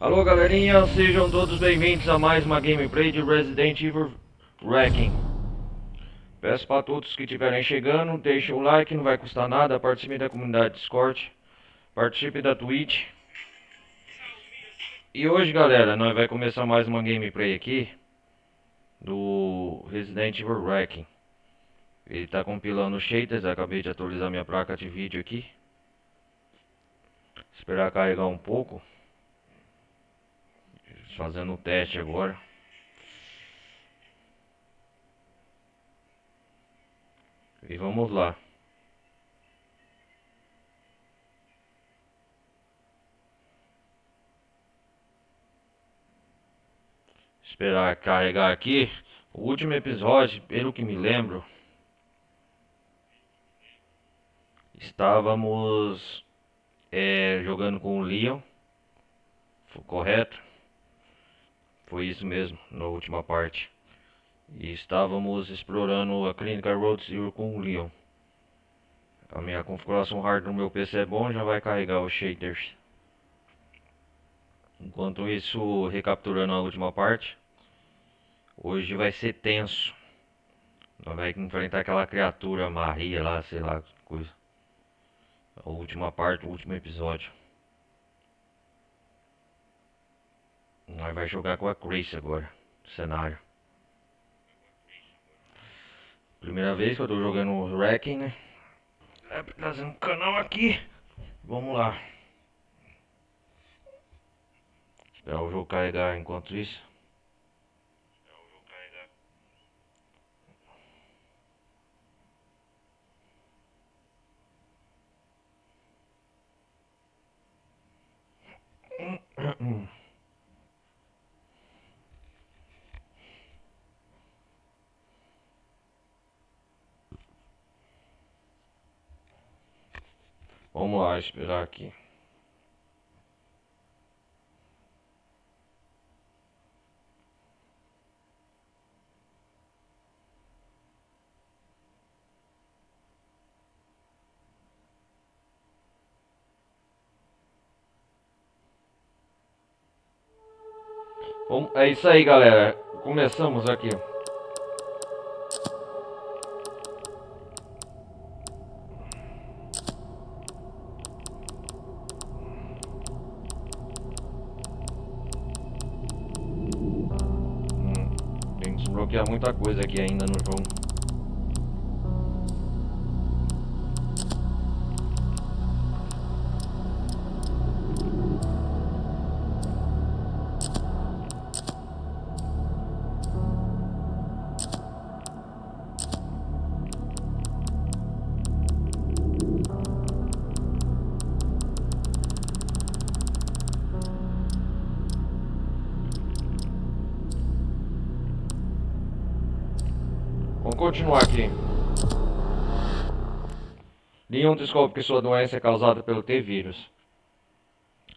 Alô galerinha, sejam todos bem-vindos a mais uma gameplay de Resident Evil Wrecking. Peço para todos que estiverem chegando, deixem o like, não vai custar nada, participe da comunidade Discord, participe da Twitch. E hoje galera, nós vai começar mais uma gameplay aqui do Resident Evil Wrecking. Ele está compilando shaders, acabei de atualizar minha placa de vídeo aqui. Esperar carregar um pouco. Fazendo o teste agora. E vamos lá. Esperar carregar aqui. O último episódio, pelo que me lembro, estávamos jogando com o Leon. Foi correto? Foi isso mesmo, na última parte. E estávamos explorando a Clinical Road Zero com o Leon. A minha configuração hard no meu PC é bom, já vai carregar os shaders. Enquanto isso, recapturando a última parte. Hoje vai ser tenso. Nós vamos enfrentar aquela criatura Maria lá, sei lá, coisa. A última parte, o último episódio. Nós vai jogar com a Grace agora, cenário. Primeira vez que eu tô jogando o Wrecking, né? Trazendo o canal aqui. Vamos lá. Esperar o jogo carregar enquanto isso. Vamos lá, esperar aqui. É isso aí, galera. Começamos aqui. Tem que desbloquear muita coisa aqui ainda no jogo. Vamos continuar aqui. Leon descobre que sua doença é causada pelo T-vírus.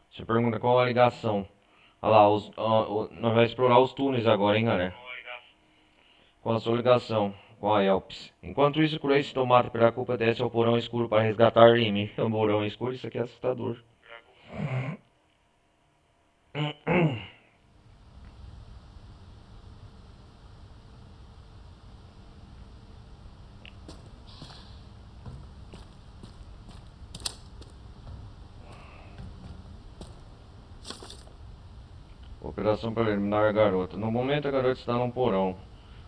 Você pergunta qual a ligação. Olha lá, nós vamos explorar os túneis agora, hein, galera. Com a sua ligação com a Elps. Enquanto isso, Grace, tomado pela culpa, desce ao porão escuro para resgatar Amy. O porão escuro, isso aqui é assustador. Operação para eliminar a garota. No momento, a garota está no porão.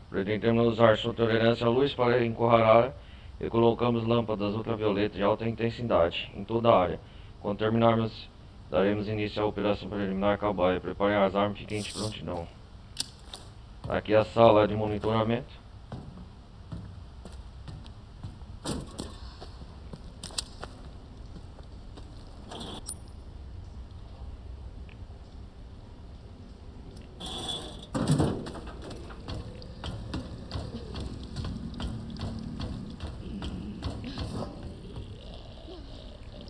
Pretendemos usar sua tolerância à luz para encurralá-la e colocamos lâmpadas ultravioletas de alta intensidade em toda a área. Quando terminarmos, daremos início à operação para eliminar a cobaia. Preparem as armas e fiquem de prontidão. Aqui é a sala de monitoramento.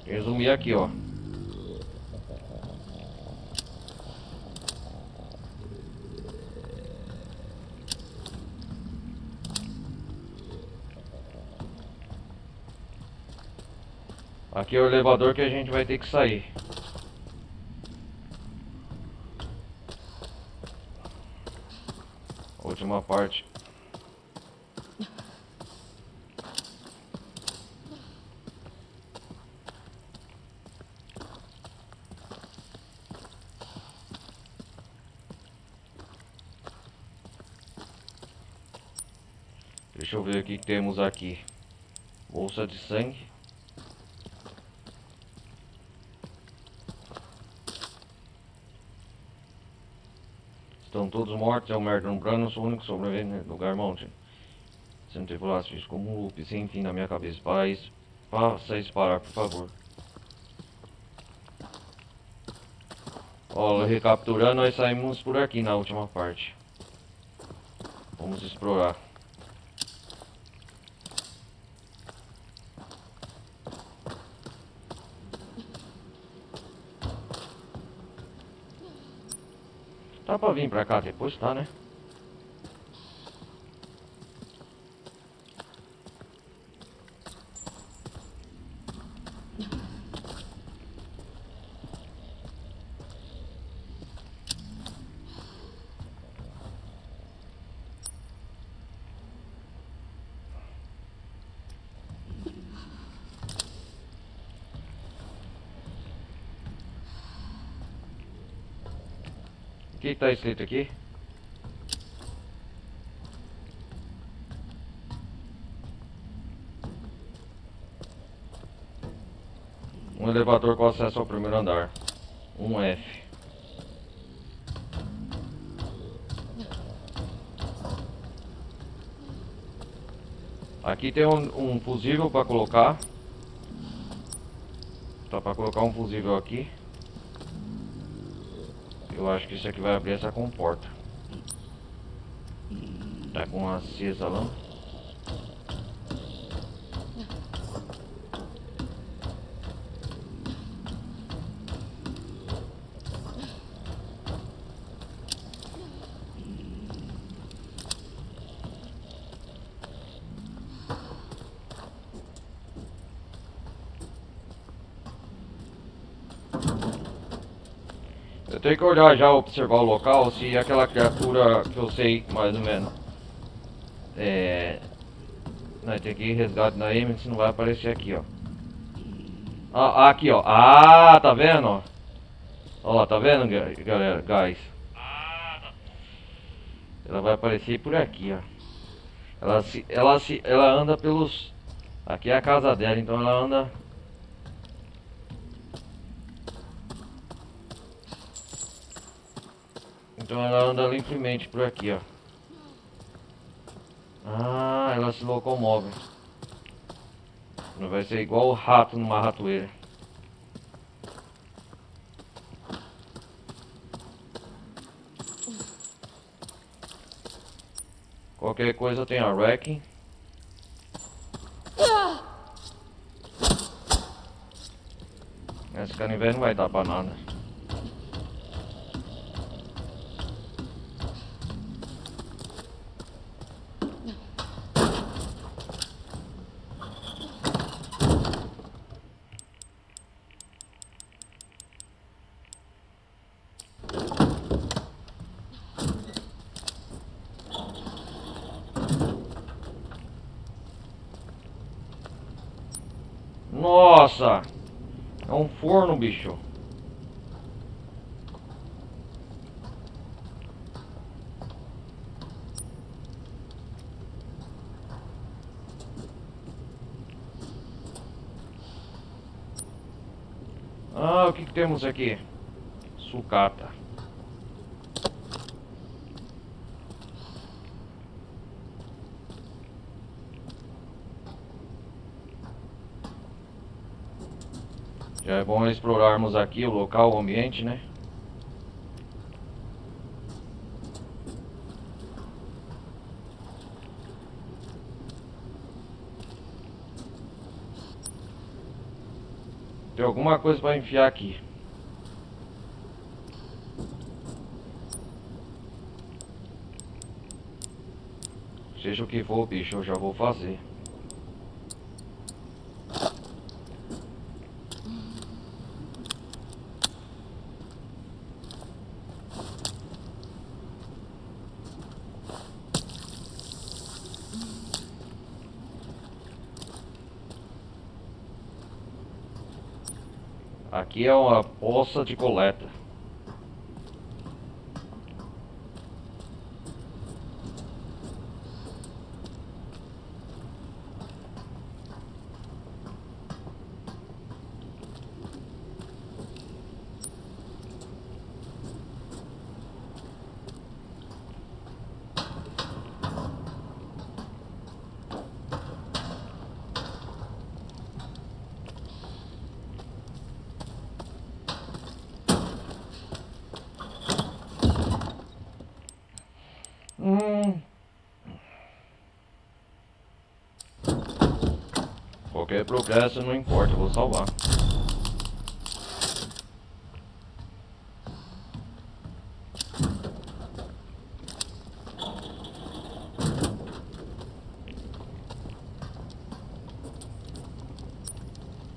Resumir aqui, ó. Aqui é o elevador que a gente vai ter que sair. última parte. Deixa eu ver o que temos aqui. Bolsa de sangue. Estão todos mortos, é o merda no plano, eu sou o único sobrevivente do lugar mountain. Sendo tripulados, fiz como um loop sem fim na minha cabeça. Para isso, faça isso parar, por favor. Ó, recapturando, nós saímos por aqui na última parte. Vamos explorar. Tá pra vir pra cá depois, tá, né? O que tá escrito aqui? Um elevador com acesso ao primeiro andar. Um F. Aqui tem um fusível para colocar. Tá para colocar um fusível aqui. Eu acho que isso aqui vai abrir essa comporta. Tá com acesa lá. Eu tenho que olhar já, observar o local, se aquela criatura que eu sei mais ou menos nós temos que ir resgate na Amy, se não vai aparecer aqui, ó. Ah, aqui, ó. Ah, tá vendo, ó? Ó, tá vendo, galera, guys? Ela vai aparecer por aqui, ó. Ela anda pelos... Aqui é a casa dela, então ela anda... Então ela anda livremente por aqui, ó. Ah, ela se locomove. Não vai ser igual o rato numa ratoeira. Qualquer coisa tem a wrecking. Esse canivete não vai dar pra nada. Nossa! É um forno, bicho. Ah, o que temos aqui? Sucata. Já é bom explorarmos aqui o local, o ambiente, né? Tem alguma coisa para enfiar aqui. Seja o que for, bicho, eu já vou fazer. Aqui é uma poça de coleta. Qualquer progresso não importa, eu vou salvar.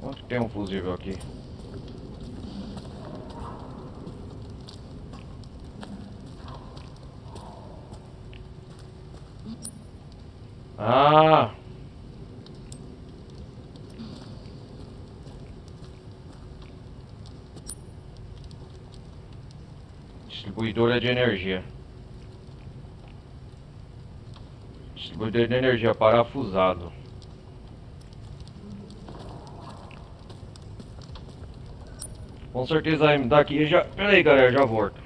Onde que tem um fusível aqui? Ah! Distribuidora de energia. Distribuidor de energia parafusado. Com certeza daqui já... Pera aí, galera, já volto.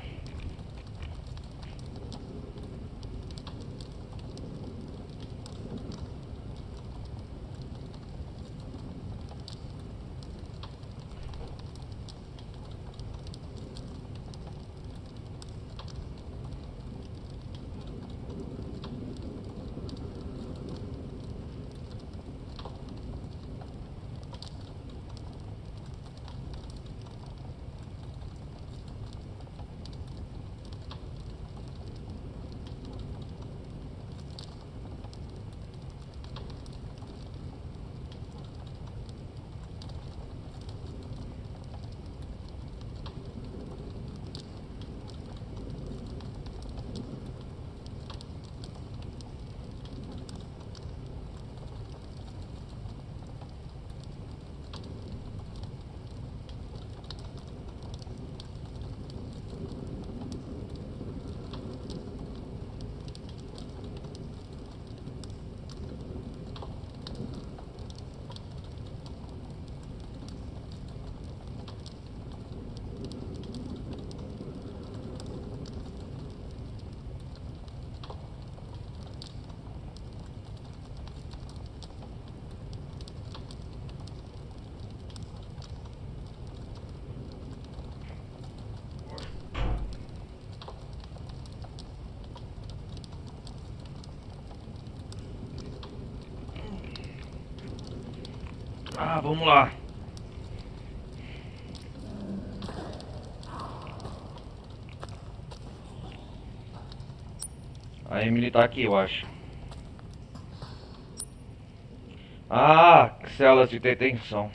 Ah, vamos lá. A Emily tá aqui, eu acho. Ah, celas de detenção.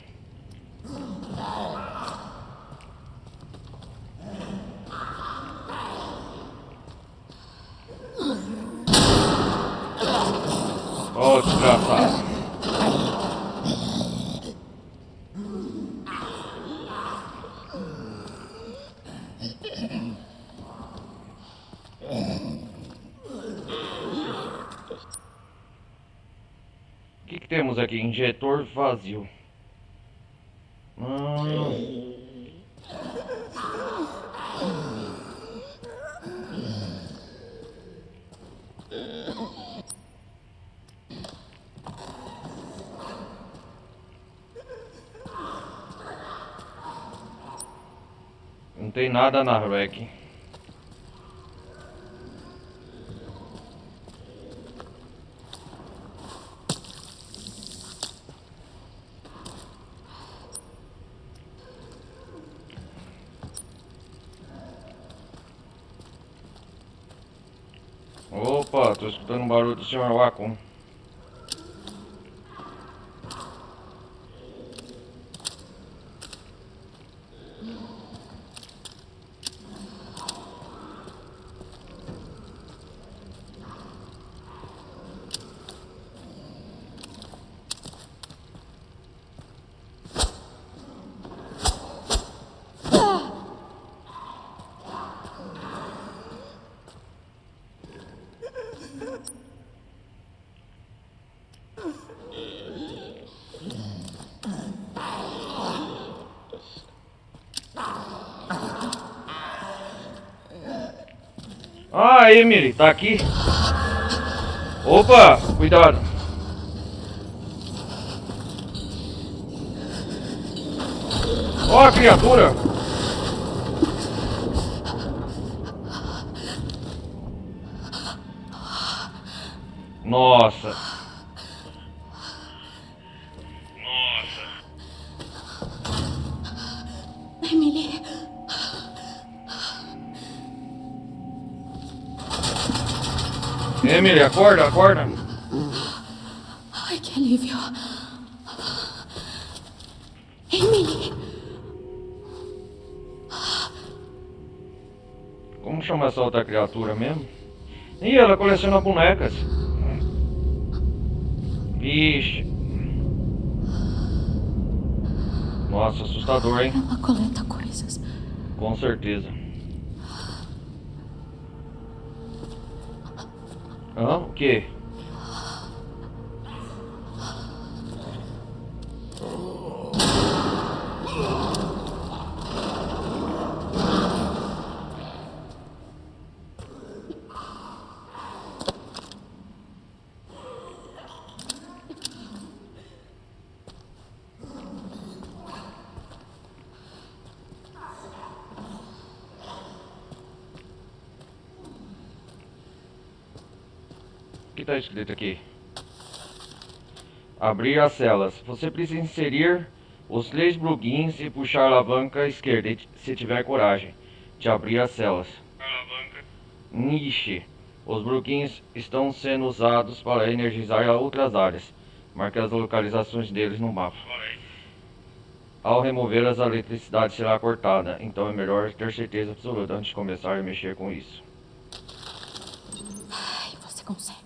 Oh, desgraçado. O que temos aqui? Injetor vazio. Não tem nada na rack. Opa, tô escutando um barulho do Sr. Wacom. Ah, Emily, tá aqui? Opa, cuidado. Ó a criatura. Nossa. Emily. Emily, acorda, acorda. Ai, que alívio. Emily. Como chama essa outra criatura mesmo? Ih, ela coleciona bonecas. Vixe. Nossa, assustador, hein? Ela coleta coisas. Com certeza. Hã? O quê? O que está escrito aqui? Abrir as celas. Você precisa inserir os 3 plugins e puxar a alavanca esquerda se tiver coragem de abrir as celas. Niche. Os plugins estão sendo usados para energizar outras áreas. Marque as localizações deles no mapa. Ao removê-las, a eletricidade será cortada. Então é melhor ter certeza absoluta antes de começar a mexer com isso. Ai, você consegue.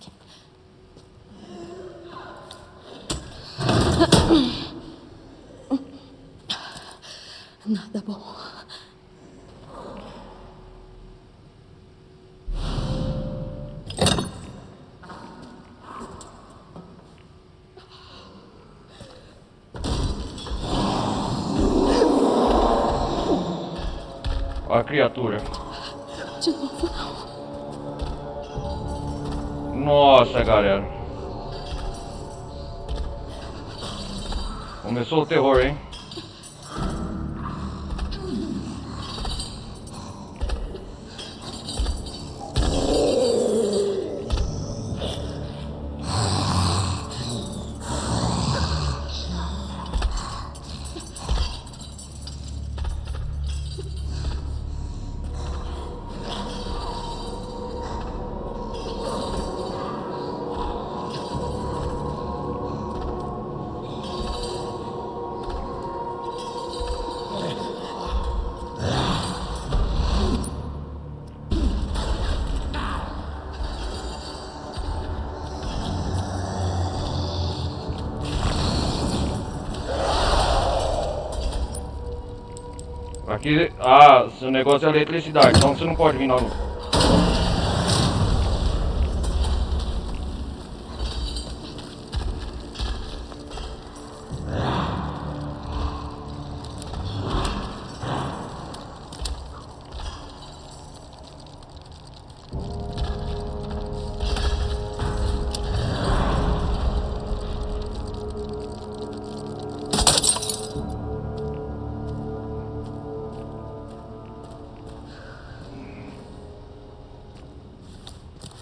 Nada bom. A criatura. De novo, não. Nossa, galera. Começou o terror, hein? Aqui, seu negócio é eletricidade, então você não pode vir na luz.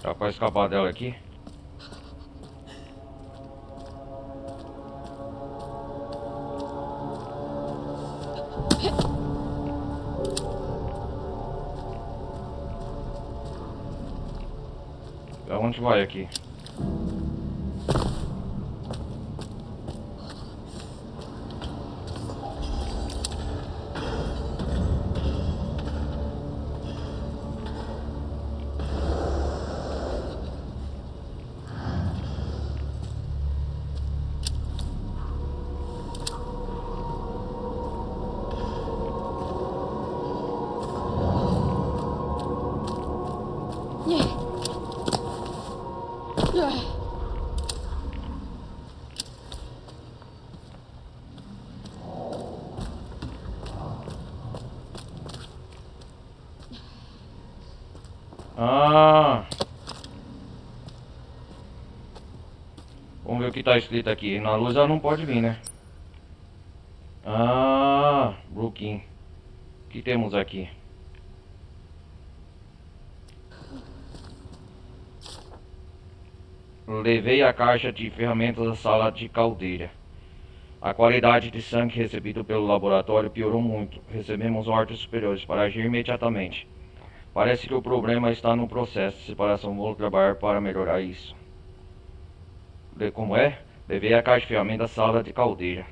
Dá pra escapar dela aqui? Pra onde vai aqui? Ah. Vamos ver o que tá escrito aqui. Na luz ela não pode vir, né? Ah, Brooklyn. O que temos aqui? Levei a caixa de ferramentas à sala de caldeira. A qualidade de sangue recebido pelo laboratório piorou muito. Recebemos ordens superiores para agir imediatamente. Parece que o problema está no processo de separação. Vou trabalhar para melhorar isso. Como é? Levei a caixa de ferramentas à sala de caldeira.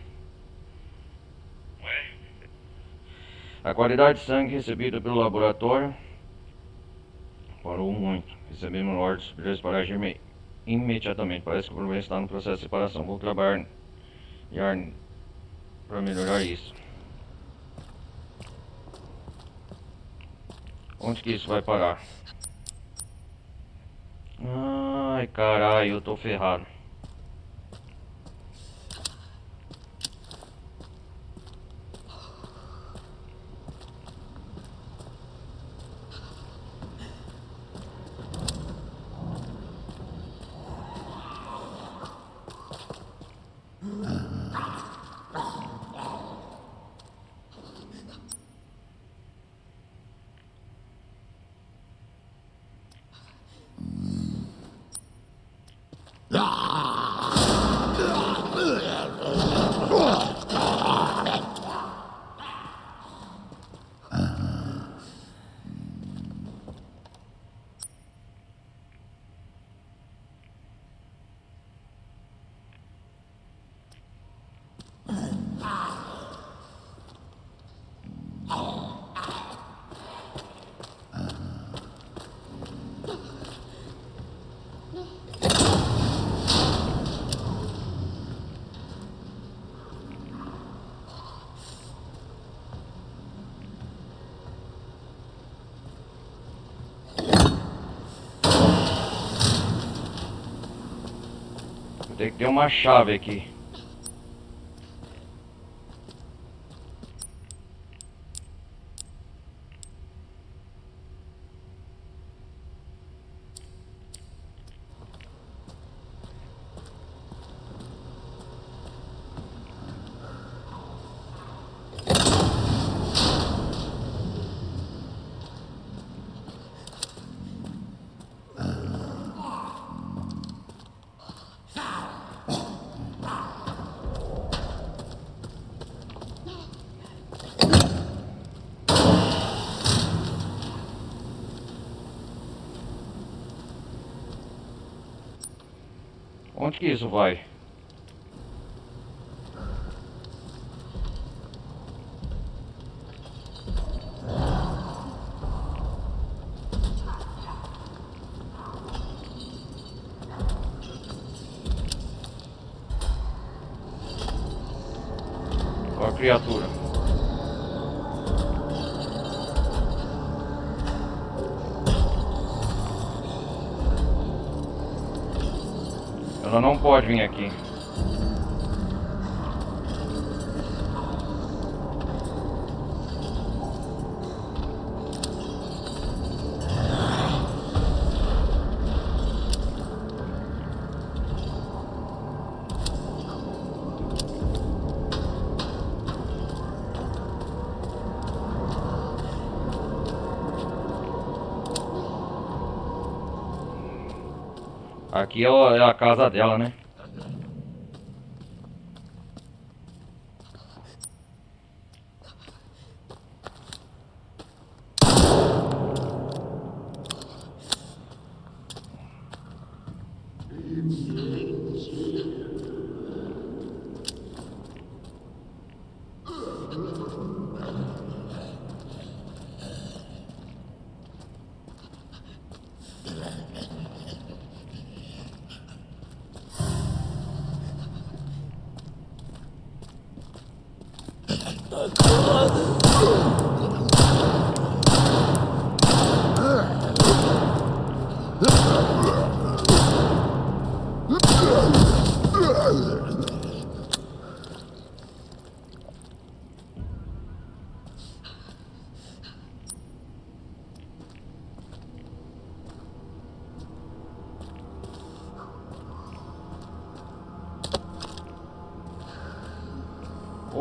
A qualidade de sangue recebida pelo laboratório parou muito. Recebemos ordens superiores para agir imediatamente. Parece que o problema está no processo de separação. Vou trabalhar para melhorar isso. Onde que isso vai parar? Ai, caralho, eu tô ferrado. Tem que ter uma chave aqui. Onde que isso vai? Qual a criatura? Ela não pode vir aqui. Aqui é a casa dela, né?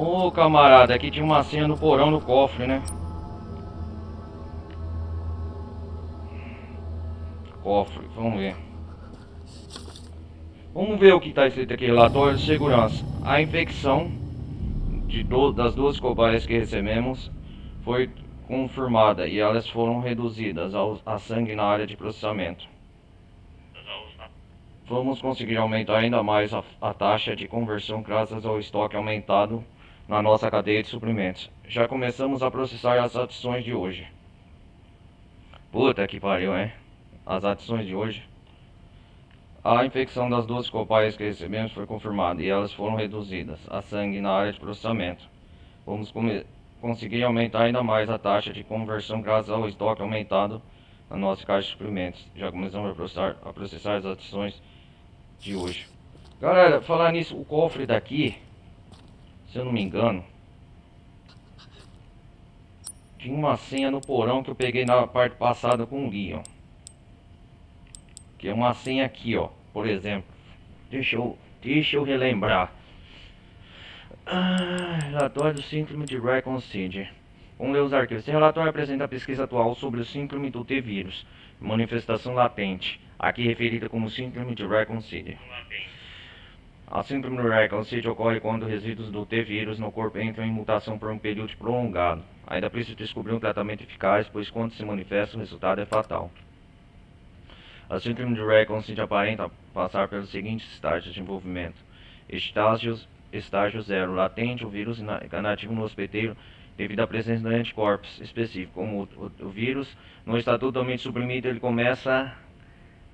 Ô camarada, aqui tinha uma senha no porão no cofre, né? Cofre, vamos ver. Vamos ver o que está escrito aqui, relatório de segurança. A infecção das duas cobaias que recebemos foi confirmada e elas foram reduzidas a sangue na área de processamento. Vamos conseguir aumentar ainda mais a taxa de conversão graças ao estoque aumentado na nossa cadeia de suprimentos. Já começamos a processar as adições de hoje. Puta que pariu, hein? As adições de hoje. A infecção das duas cobaias que recebemos foi confirmada e elas foram reduzidas a sangue na área de processamento. Vamos conseguir aumentar ainda mais a taxa de conversão graças ao estoque aumentado na nossa caixa de suprimentos. Já começamos a processar as adições de hoje. Galera, falar nisso, o cofre daqui, se eu não me engano, tinha uma senha no porão que eu peguei na parte passada com o Leon. Que é uma senha aqui, ó, por exemplo. Deixa eu relembrar. Relatório do síndrome de Reconcide. Vamos ler os arquivos. Esse relatório apresenta a pesquisa atual sobre o síndrome do T-vírus, manifestação latente, aqui referida como síndrome de Reconcide. A síndrome de Reconcide ocorre quando resíduos do T-vírus no corpo entram em mutação por um período prolongado. Ainda precisa descobrir um tratamento eficaz, pois quando se manifesta o resultado é fatal. A síndrome de Reconcide aparenta passar pelos seguintes estágios de envolvimento. Estágio 0. Latente, o vírus inativo no hospedeiro devido à presença de anticorpos específicos. Como o vírus não está totalmente suprimido, ele começa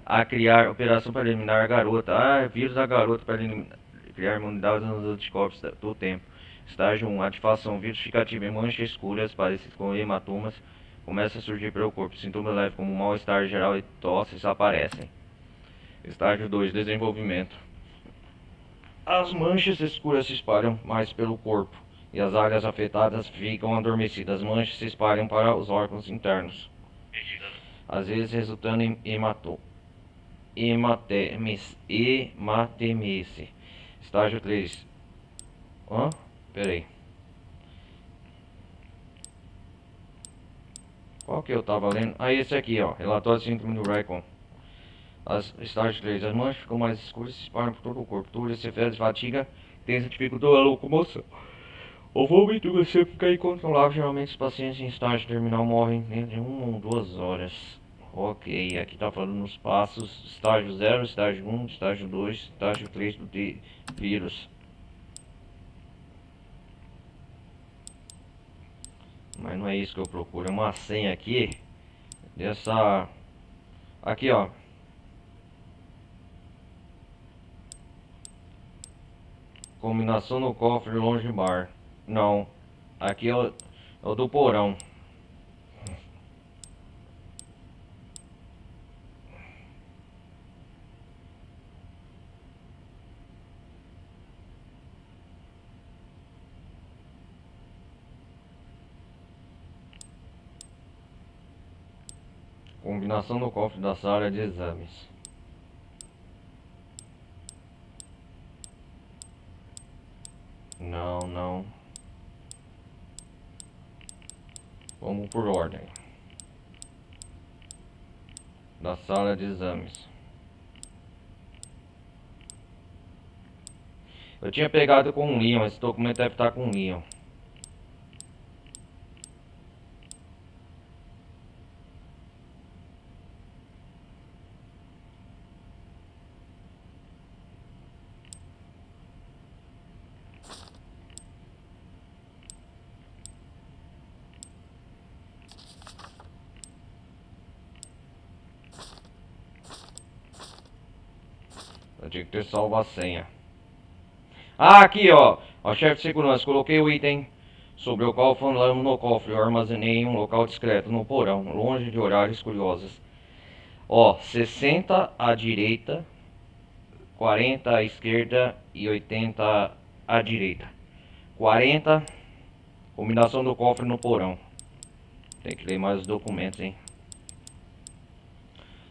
a criar operação para eliminar a garota. Vírus da garota para criar imunidade nos anticorpos do tempo. Estágio 1. Ativação. O vírus fica ativo em manchas escuras parecidas com hematomas. Começa a surgir pelo corpo. Sintomas leves como mal-estar geral e tosse aparecem. Estágio 2. Desenvolvimento. As manchas escuras se espalham mais pelo corpo e as áreas afetadas ficam adormecidas. As manchas se espalham para os órgãos internos, às vezes resultando em hematemice. Estágio 3. Peraí. Qual que eu tava lendo? Esse aqui, ó. Relatório de síndrome do Recon. Estágio 3. As manchas ficam mais escuras e se espalham por todo o corpo. Dores, febres, fatiga, tensão, dificultou a locomoção. O vômito você fica incontrolável. Geralmente os pacientes em estágio terminal morrem dentro de 1 ou 2 horas. Ok, aqui tá falando nos passos. Estágio 0, estágio 1, estágio 2, estágio 3 do vírus. Mas não é isso que eu procuro. É uma senha aqui. Dessa... Aqui, ó. Combinação no cofre longe bar. Não. Aqui é o do porão. Combinação no cofre da sala de exames. Não. Vamos por ordem. Da sala de exames. Eu tinha pegado com o Leon, esse documento deve estar com o Leon. Eu tinha que ter salvo a senha. Aqui, ó. Ó, chefe de segurança, coloquei o item sobre o qual falamos no cofre. Eu armazenei em um local discreto, no porão, longe de horários curiosos. Ó, 60 à direita, 40 à esquerda e 80 à direita. 40, combinação do cofre no porão. Tem que ler mais os documentos, hein.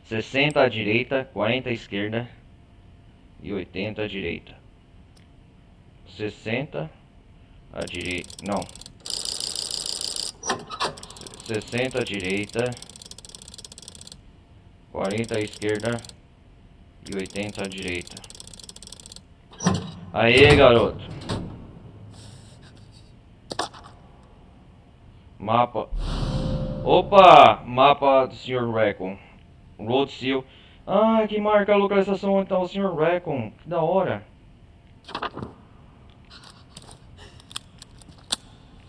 60 à direita, 40 à esquerda e 80 à direita. 60, à direita. Não. 60 à direita. 40 à esquerda. E 80 à direita. Aê, garoto. Mapa. Opa! Mapa do Sr. Raccoon. Road Seal. Ah, que marca a localização onde está o Sr. Raccoon. Que da hora.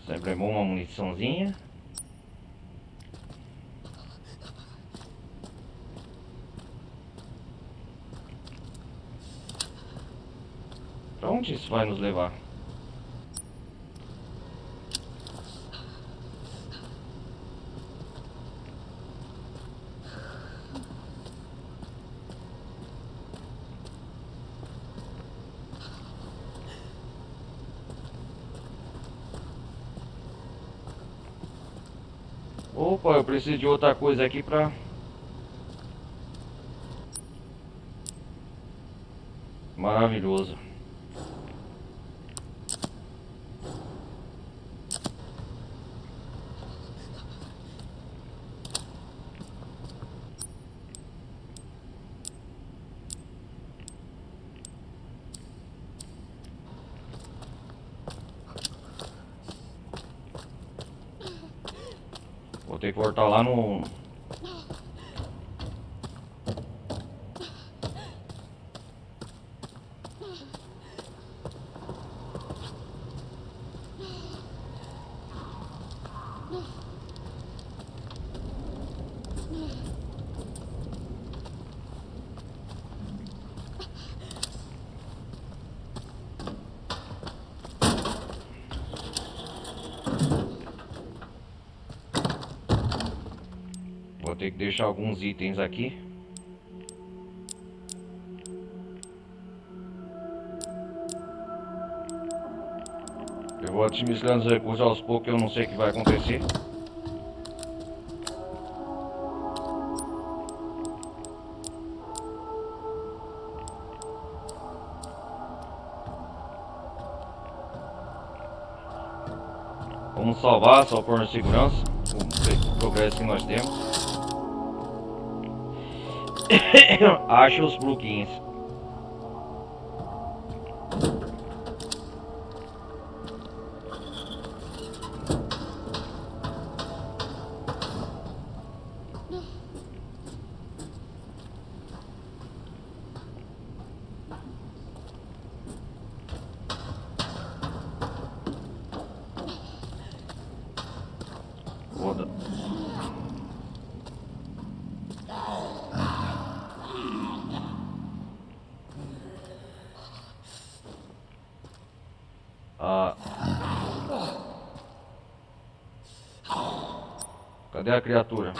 Sempre é bom uma muniçãozinha. Pra onde isso vai nos levar? Opa, eu preciso de outra coisa aqui pra... Maravilhoso. Vou ter que voltar lá no... Vou ter que deixar alguns itens aqui. Eu vou administrando os recursos aos poucos, eu não sei o que vai acontecer. Vamos salvar, só por segurança. O progresso que nós temos. Acha os bloquinhos. Vou dar... Ah. Cadê a criatura?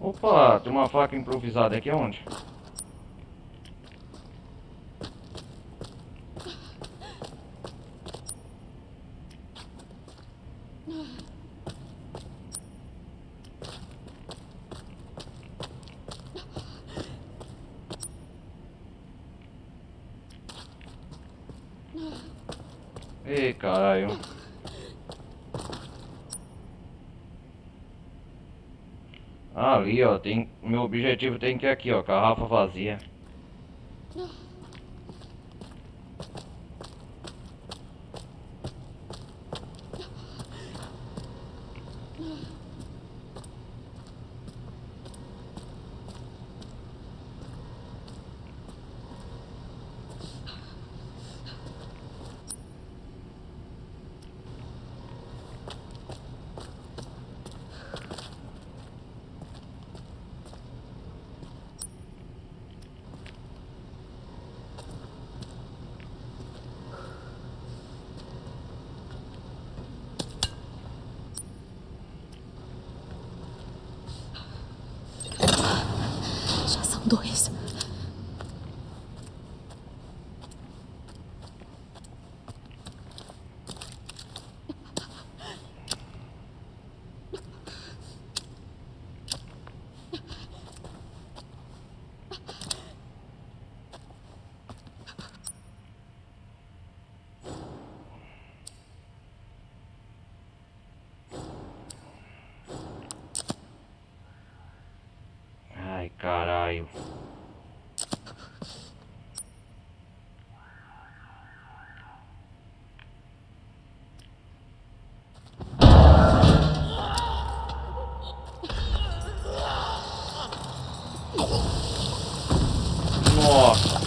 Opa, tem uma faca improvisada aqui aonde? Ei, caralho. Ali, ó, tem... Meu objetivo tem que ir aqui, ó, garrafa vazia. raio. Nossa.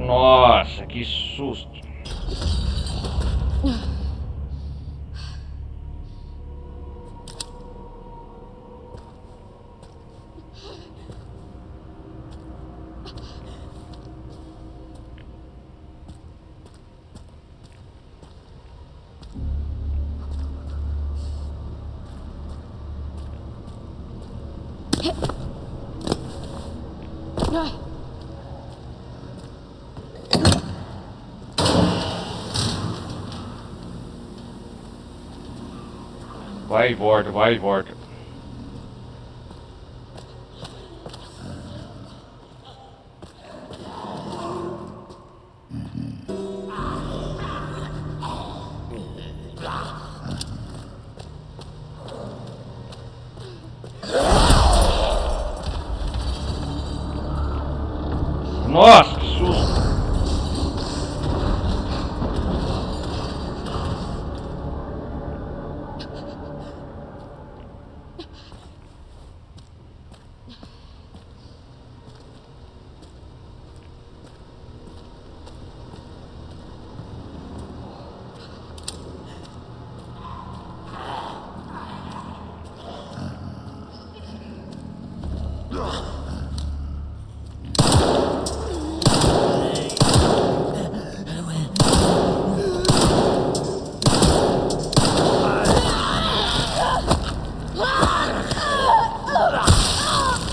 Nossa, que susto. Ai, Vai e volta, vai e volta. Nossa, que susto.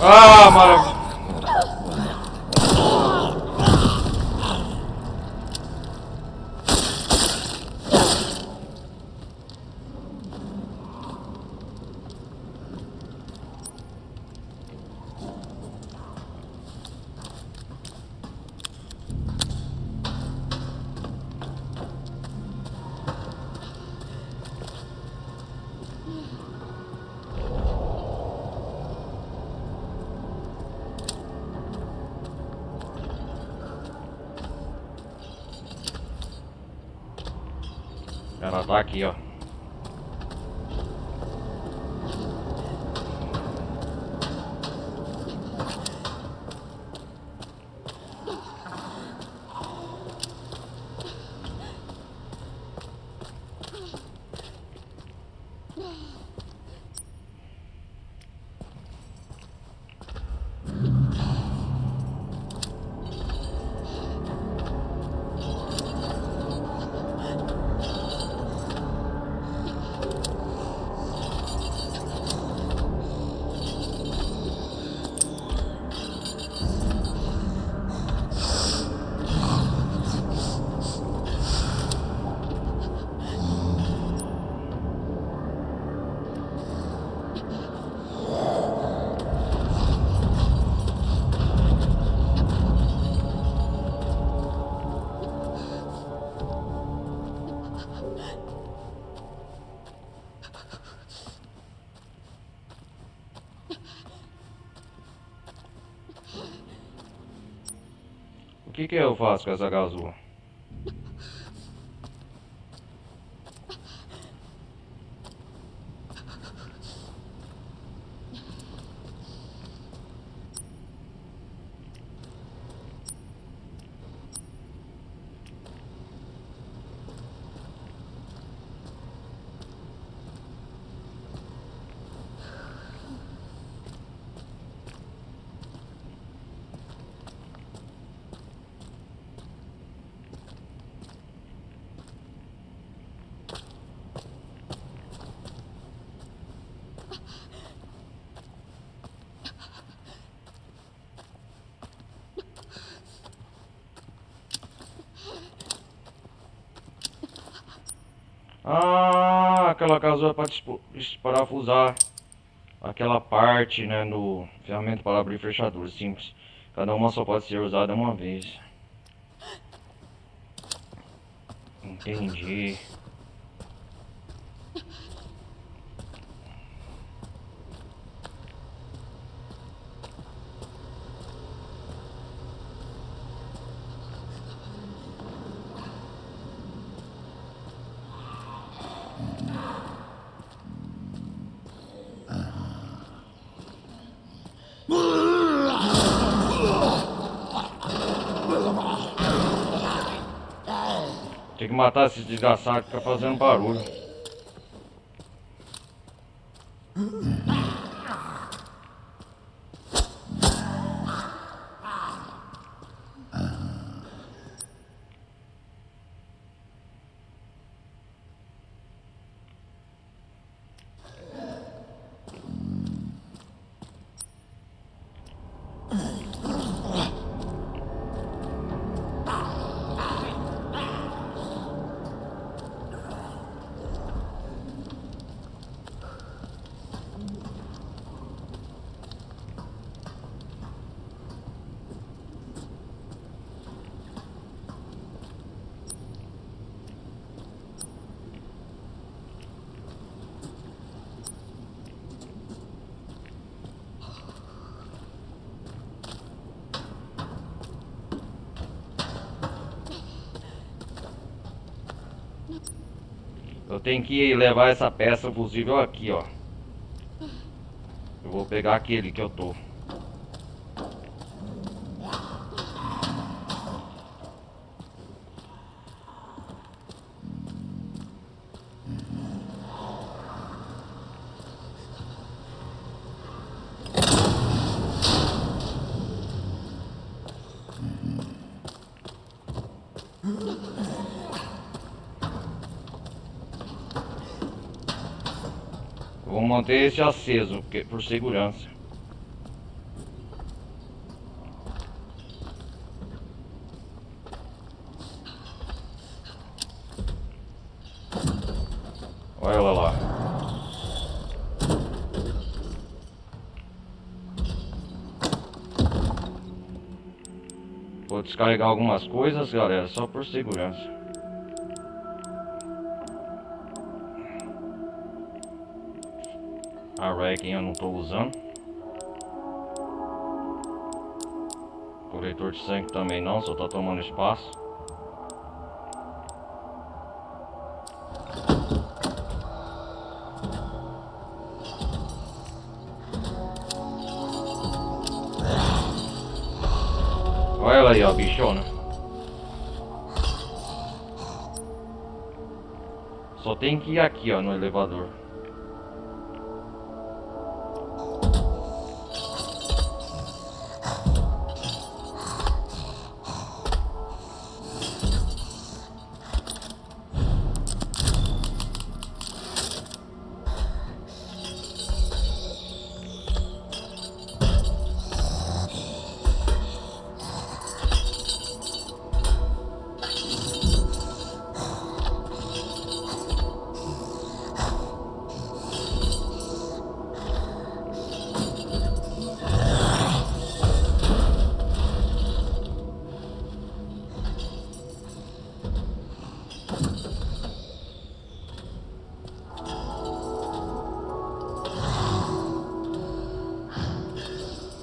Ah, maravilha. Ela tá aqui, ó. O que eu faço com essa gazua? Ah, aquela casa é para parafusar aquela parte, né, no ferramenta para abrir fechadura simples. Cada uma só pode ser usada uma vez. Entendi. Tem que matar esses desgraçados que tá fazendo barulho. Eu tenho que levar essa peça fusível aqui, ó. Eu vou pegar aquele que eu tô. Eu vou manter esse aceso, por segurança. Olha ela lá. Vou descarregar algumas coisas, galera, só por segurança. A Wrecking eu não tô usando. Coletor de sangue também não, só tá tomando espaço. Olha ela aí, ó, bichona. Só tem que ir aqui, ó, no elevador.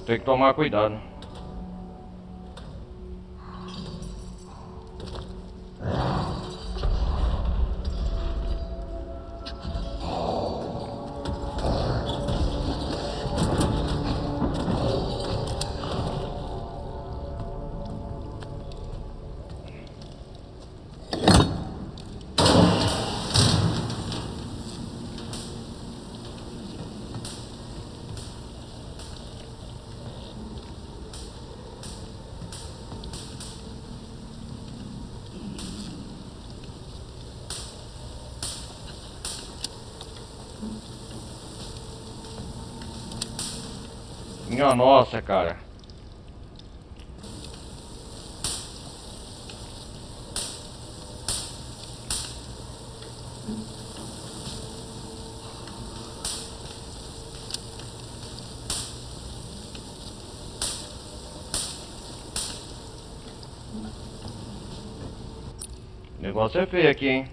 Tem que tomar cuidado. Minha nossa, cara. negócio é feio aqui, hein?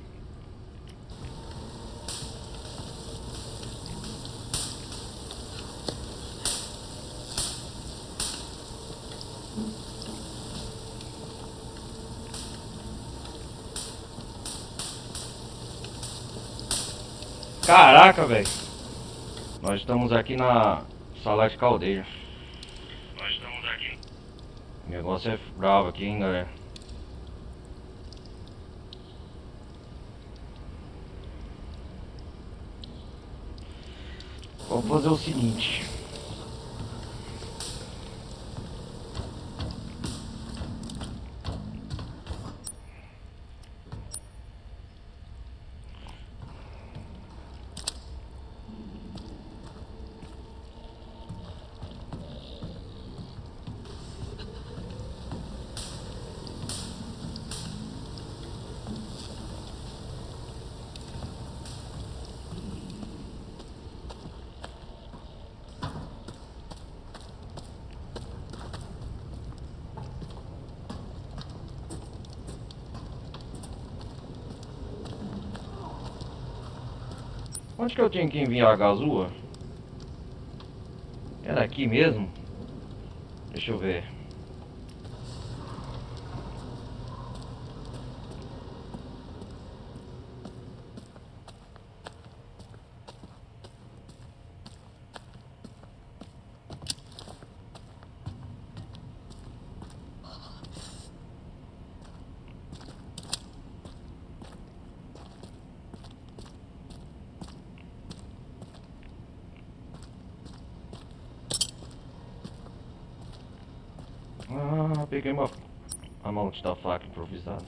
Caraca, velho. Nós estamos aqui na sala de caldeira. O negócio é bravo aqui, hein, galera. Vamos fazer o seguinte. Onde que eu tinha que enviar a gazua? Era aqui mesmo? Deixa eu ver. Ah, peguei a mão da faca improvisada.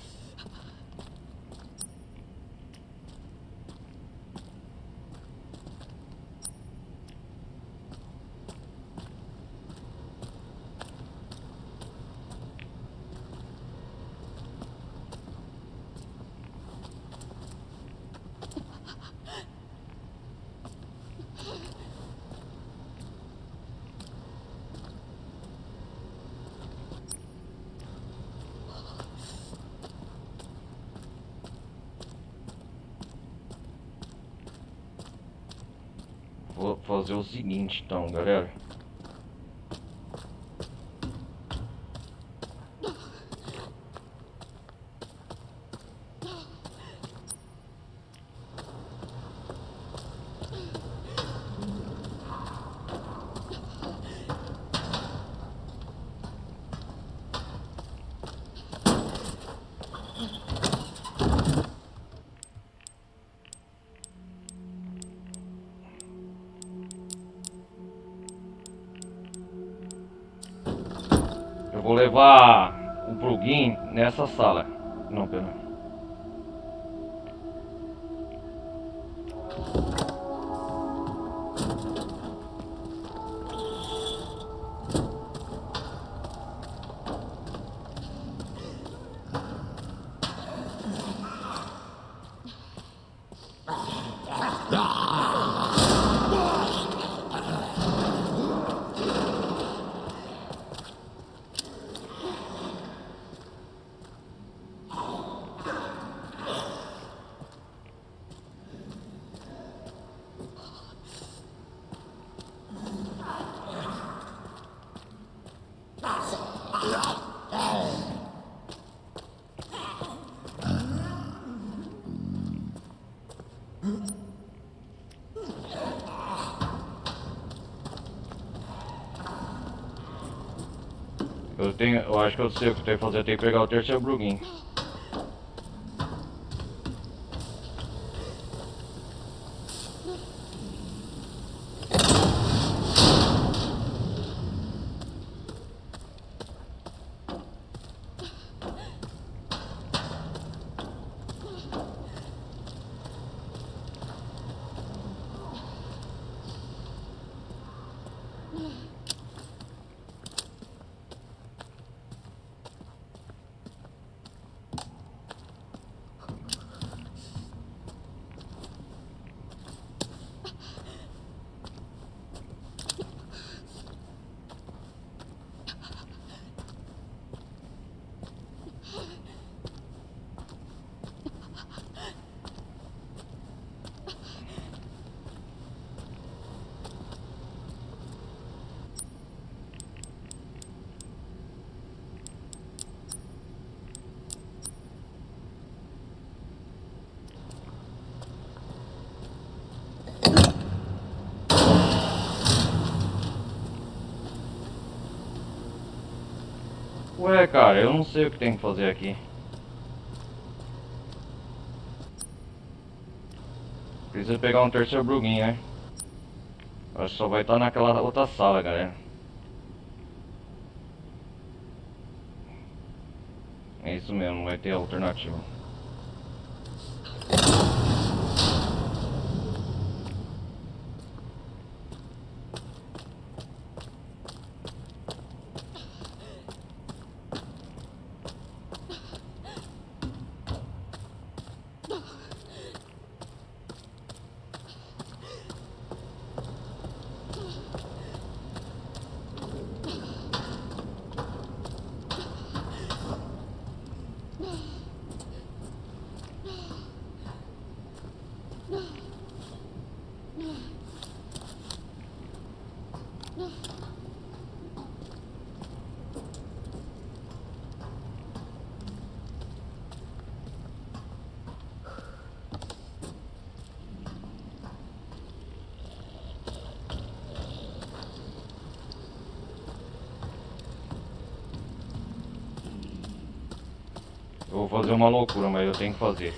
Vou fazer o seguinte então, galera. Eu vou levar o plugin nessa sala. Não, pera. Eu acho que eu sei o que eu tenho que fazer. Eu tenho que pegar o terceiro plugin. Ué, cara, eu não sei o que tem que fazer aqui. Precisa pegar um terceiro bruguinho, né? Acho que só vai estar naquela outra sala, galera. É isso mesmo, não vai ter alternativa. Eu vou fazer uma loucura, mas eu tenho que fazer.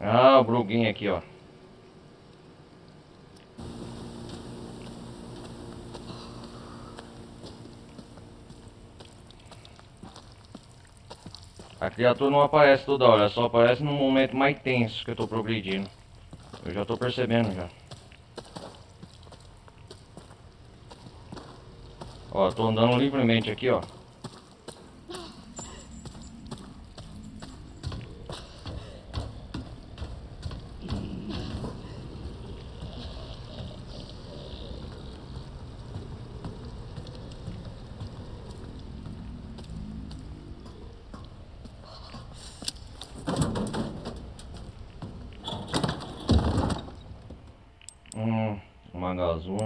Ah, o bruguinho aqui, ó. A criatura não aparece toda hora, só aparece no momento mais tenso que eu tô progredindo. Eu já tô percebendo já. Ó, tô andando livremente aqui, ó. Manga azul.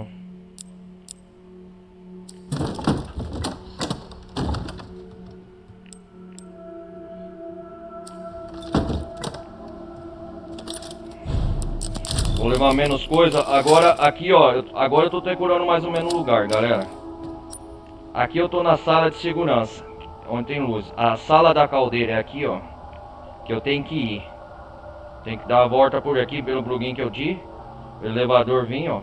Vou levar menos coisa. Agora aqui, ó. Agora eu tô decorando mais ou menos o lugar, galera. Aqui eu tô na sala de segurança, onde tem luz. A sala da caldeira é aqui, ó. Que eu tenho que ir. Tem que dar a volta por aqui pelo bruguinho que eu di. O elevador vim, ó.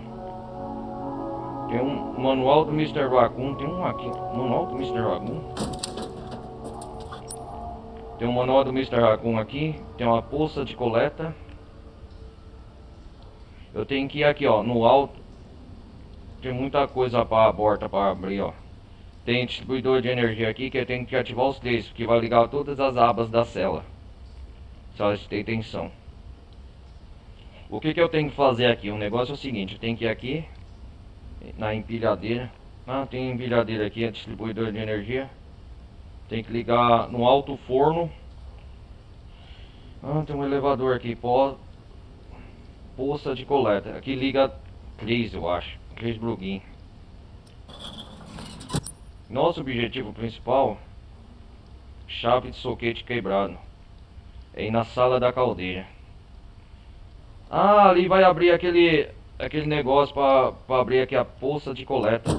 Tem um manual do Mr. Raccoon. Tem um aqui. Manual do Mr. Raccoon. Tem um manual do Mr. Raccoon aqui. Tem uma poça de coleta. Eu tenho que ir aqui, ó. No alto. Tem muita coisa para a porta para abrir, ó. Tem distribuidor de energia aqui que eu tenho que ativar os três, que vai ligar todas as abas da cela. Sala de tensão. O que eu tenho que fazer aqui? O negócio é o seguinte, eu tenho que ir aqui na empilhadeira. Ah, tem empilhadeira aqui, é distribuidor de energia. Tem que ligar no alto forno. Ah, tem um elevador aqui, poça de coleta. Aqui liga 3, eu acho. 3 plugins. Nosso objetivo principal, chave de soquete quebrado. É ir na sala da caldeira. Ah, ali vai abrir aquele negócio para abrir aqui a poça de coleta.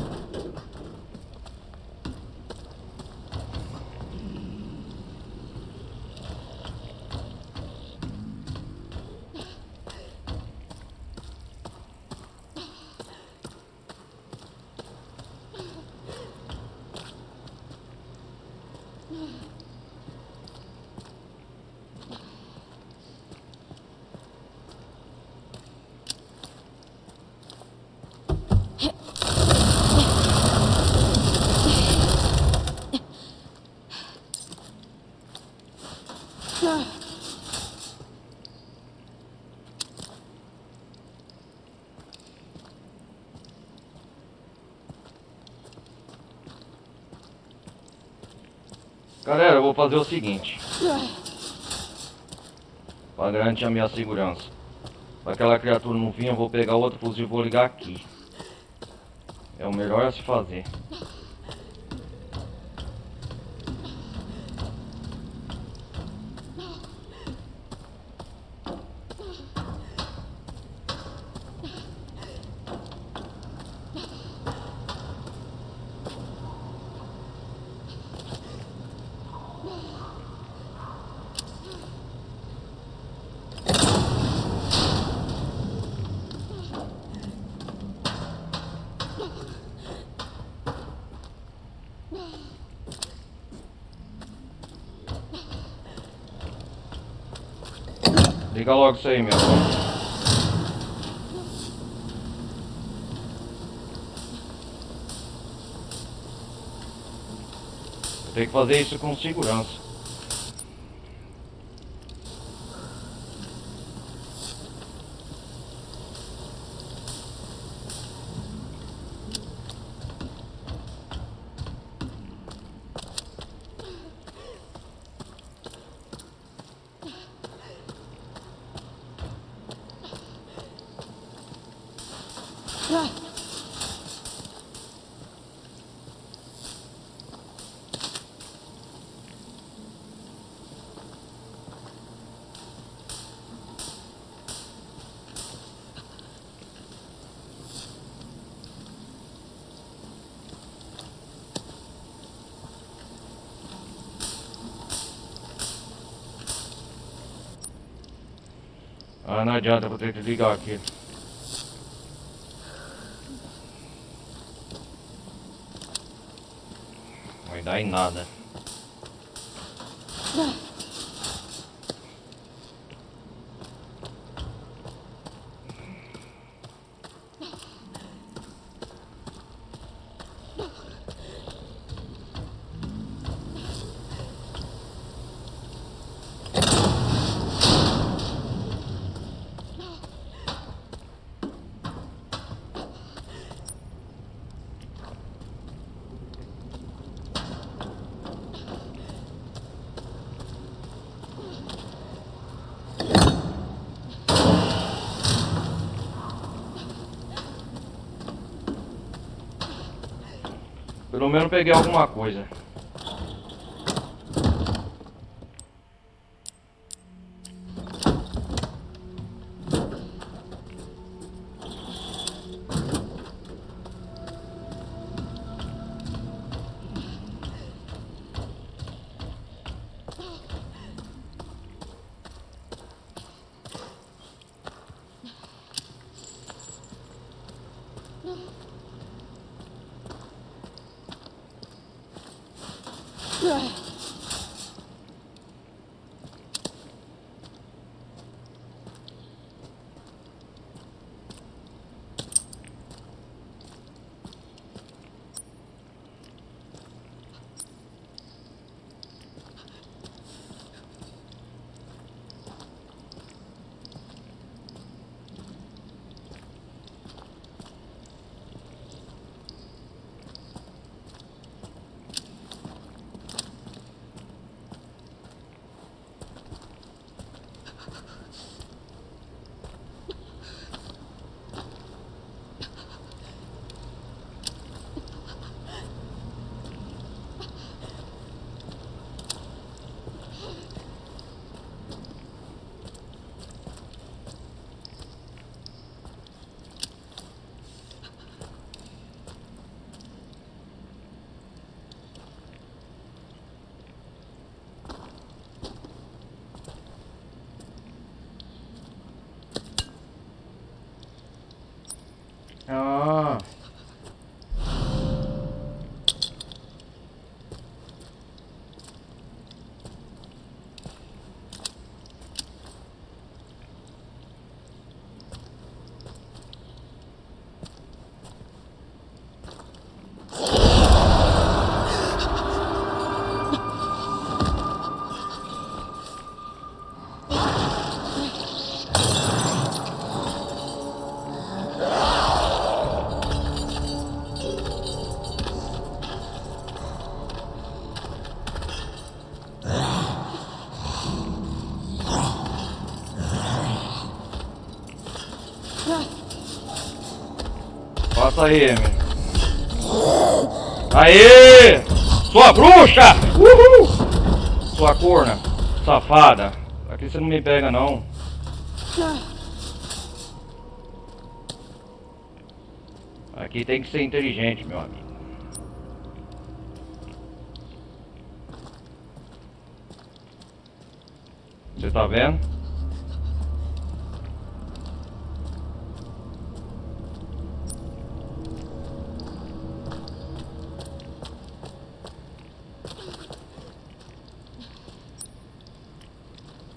Galera, eu vou fazer o seguinte. Ai. Pra garantir a minha segurança. Pra aquela criatura não vir, eu vou pegar outro fuzil e vou ligar aqui. É o melhor a se fazer. Liga logo isso aí, meu irmão. Tem que fazer isso com segurança. Ai. Ah, não adianta, vou ter que ligar aqui. Não vai dar em nada. Ai. Pelo menos peguei alguma coisa. Ai. Passa aí, Amy. Aê! Sua bruxa! Uhul! Sua corna, safada. Aqui você não me pega, não. Aqui tem que ser inteligente, meu amigo. Você tá vendo?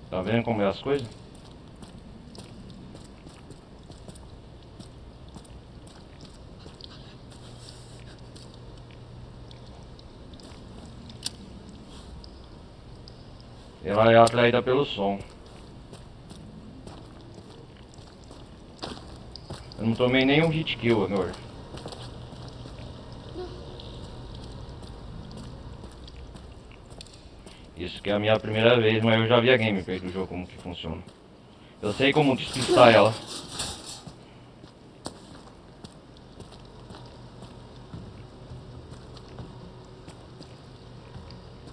Tá vendo como é as coisas? Ela é atraída pelo som. Eu não tomei nenhum hit kill, amor. Isso que é a minha primeira vez, mas eu já vi a gameplay do jogo, como que funciona. Eu sei como despistar ela.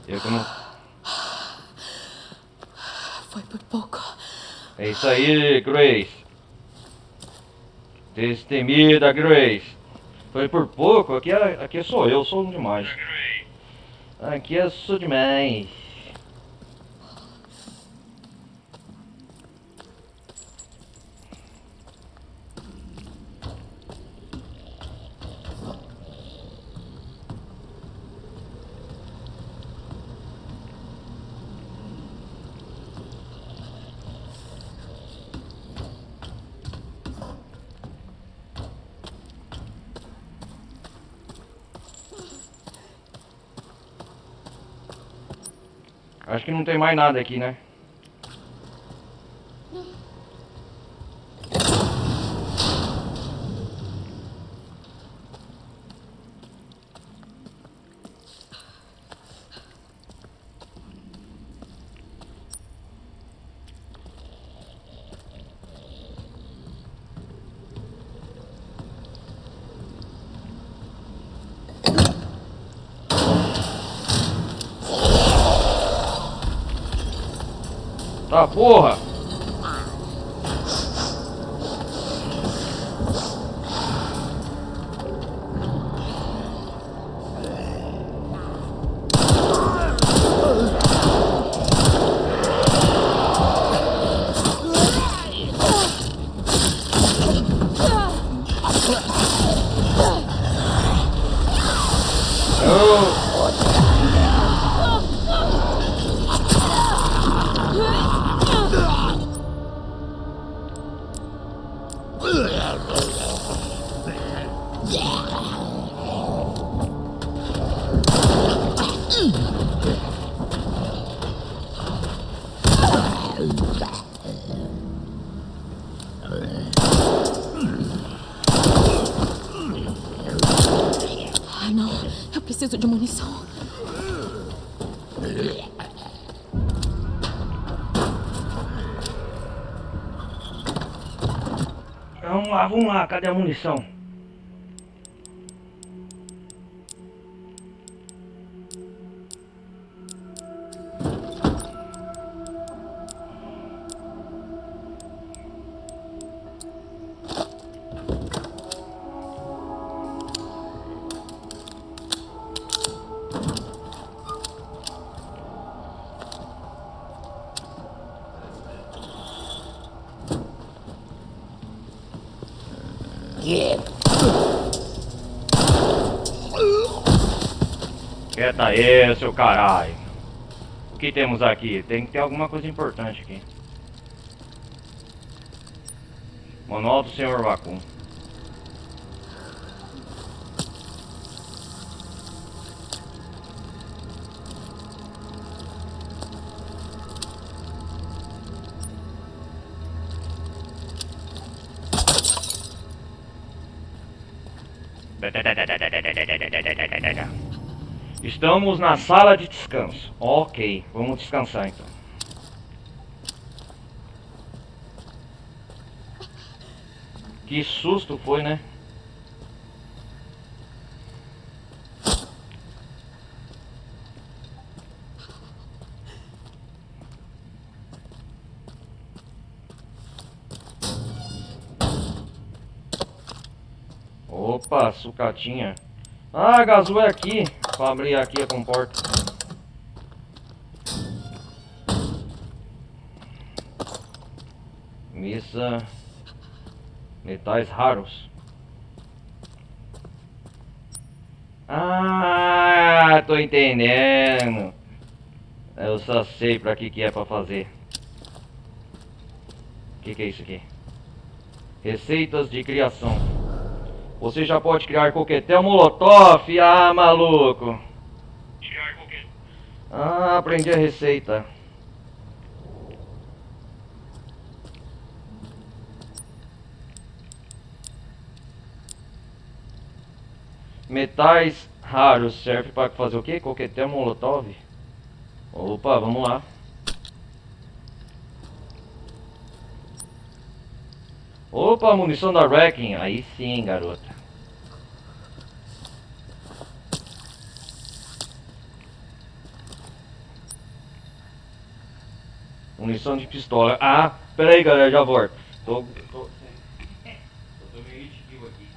Eu como... Foi por pouco. É isso aí, Grace. Destemida, Grace. Foi por pouco, aqui sou eu, sou demais. Aqui eu sou demais. Acho que não tem mais nada aqui, né? Tá, porra! Ah, não. Eu preciso de munição. Vamos lá, cadê a munição? Quieta aí, seu caralho. O que temos aqui? Tem que ter alguma coisa importante aqui. Manual do Senhor Vacum. Estamos na sala de descanso. Ok, vamos descansar então. Que susto foi, né? Opa, sucatinha. Ah, a Gazu é aqui. Pra abrir aqui a comporta. Missa. Metais raros. Ah, tô entendendo. Eu só sei pra que é pra fazer. O que é isso aqui? Receitas de criação. Você já pode criar coquetel molotov. Ah, maluco. Ah, aprendi a receita. Metais raros serve para fazer o que? Coquetel molotov? Opa, vamos lá. Opa, munição da Wrecking. Aí sim, garota. Munição de pistola. Ah, pera aí, galera, já volto. Tô meio esquivo aqui.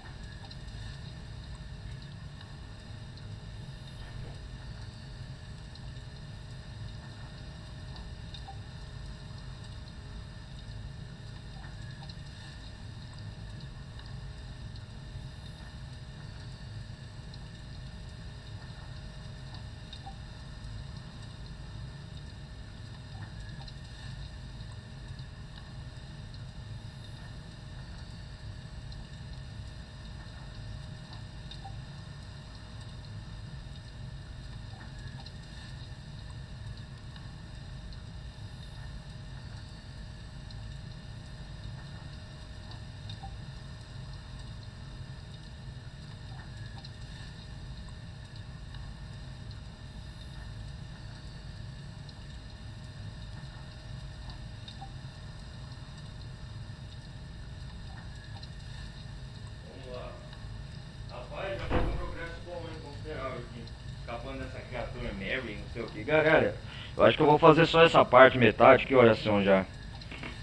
Rapaz, já fez um progresso bom, hein, considerável aqui. Escapando dessa criatura Mary, não sei o que. Galera, eu acho que eu vou fazer só essa parte, metade. Que horas são já?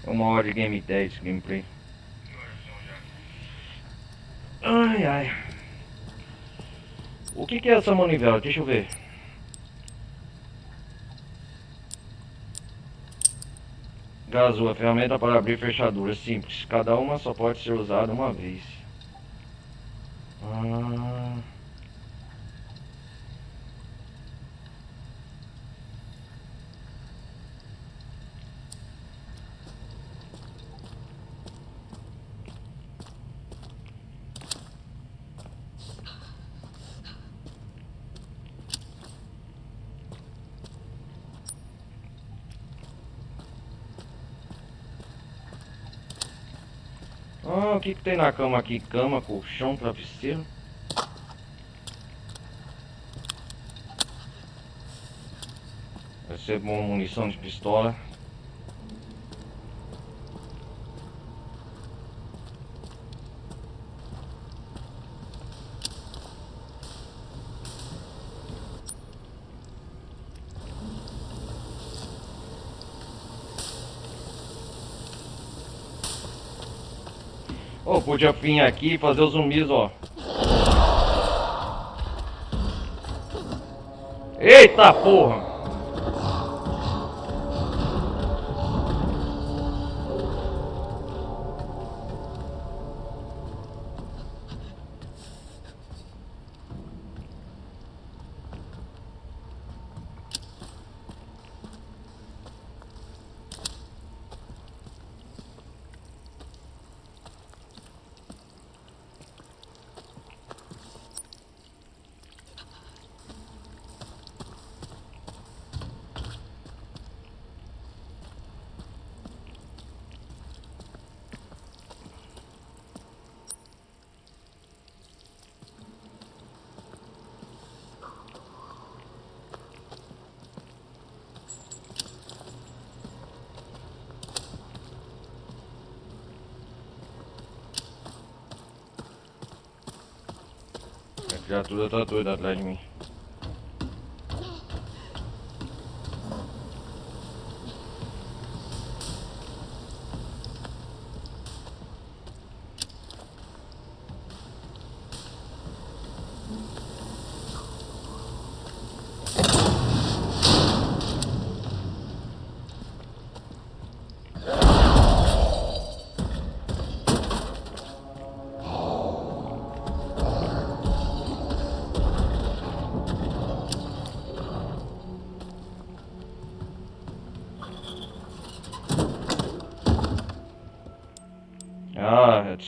É 1 hora de game 10, gameplay. Ai, ai. O que é essa manivela? Deixa eu ver. Gazu, a ferramenta para abrir fechaduras simples. Cada uma só pode ser usada uma vez. Ah... Ah, o que tem na cama aqui? Cama, colchão, travesseiro. Vai ser bom, munição de pistola. Oh, podia vir aqui e fazer os zumbis, ó. Eita porra! A criatura tá doida atrás de mim.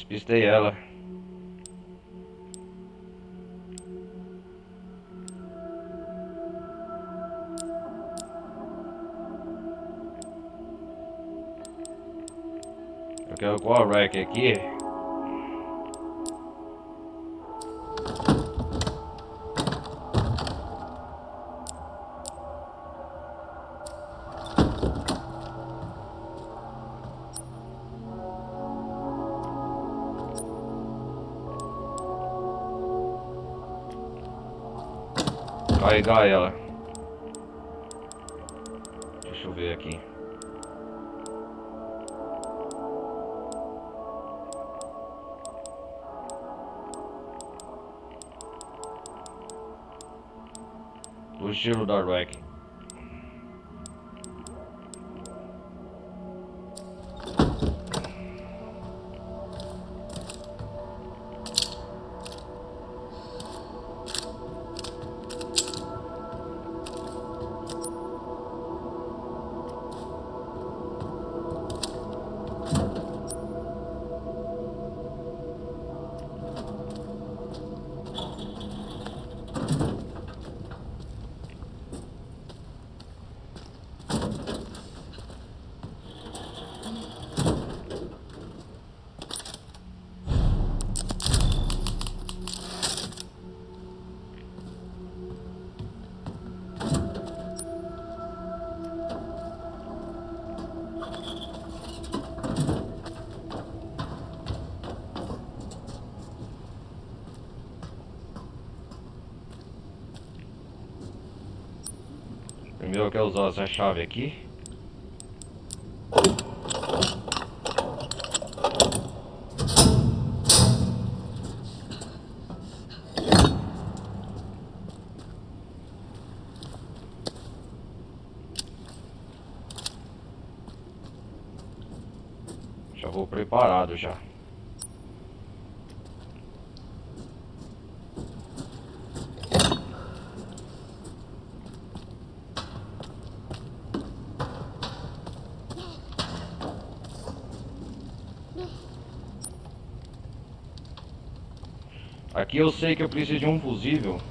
Despistei ela. Eu quero com a rack aqui. Carregar ela. Deixa eu ver aqui. Do estilo da rack. Primeiro eu quero usar essa chave aqui. Já vou preparado já. Aqui eu sei que eu preciso de um fusível.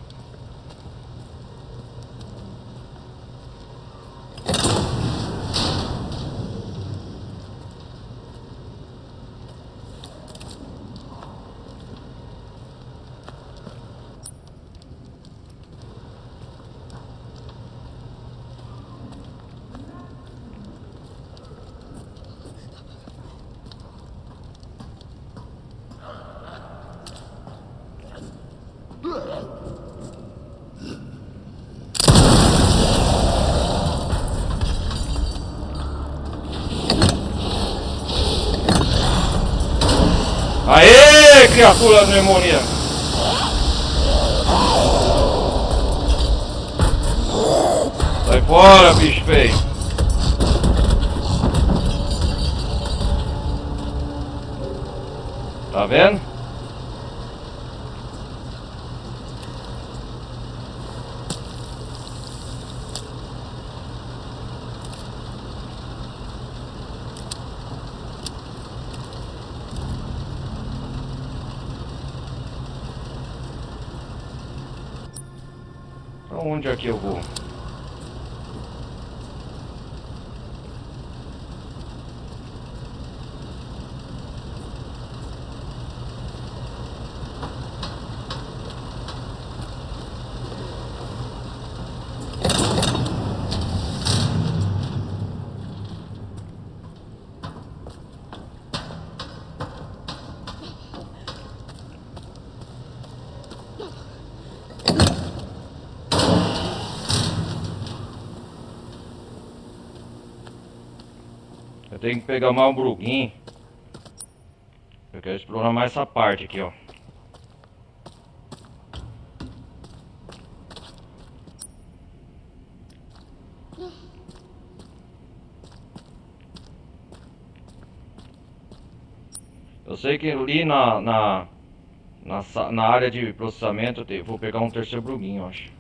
Aê, criatura demoníaca! Sai fora, bicho feio! Tá vendo? Então onde é que eu vou? Eu tenho que pegar mais um bruguinho. Eu quero explorar mais essa parte aqui, ó. Eu sei que ali na área de processamento eu vou pegar um terceiro bruguinho, eu acho.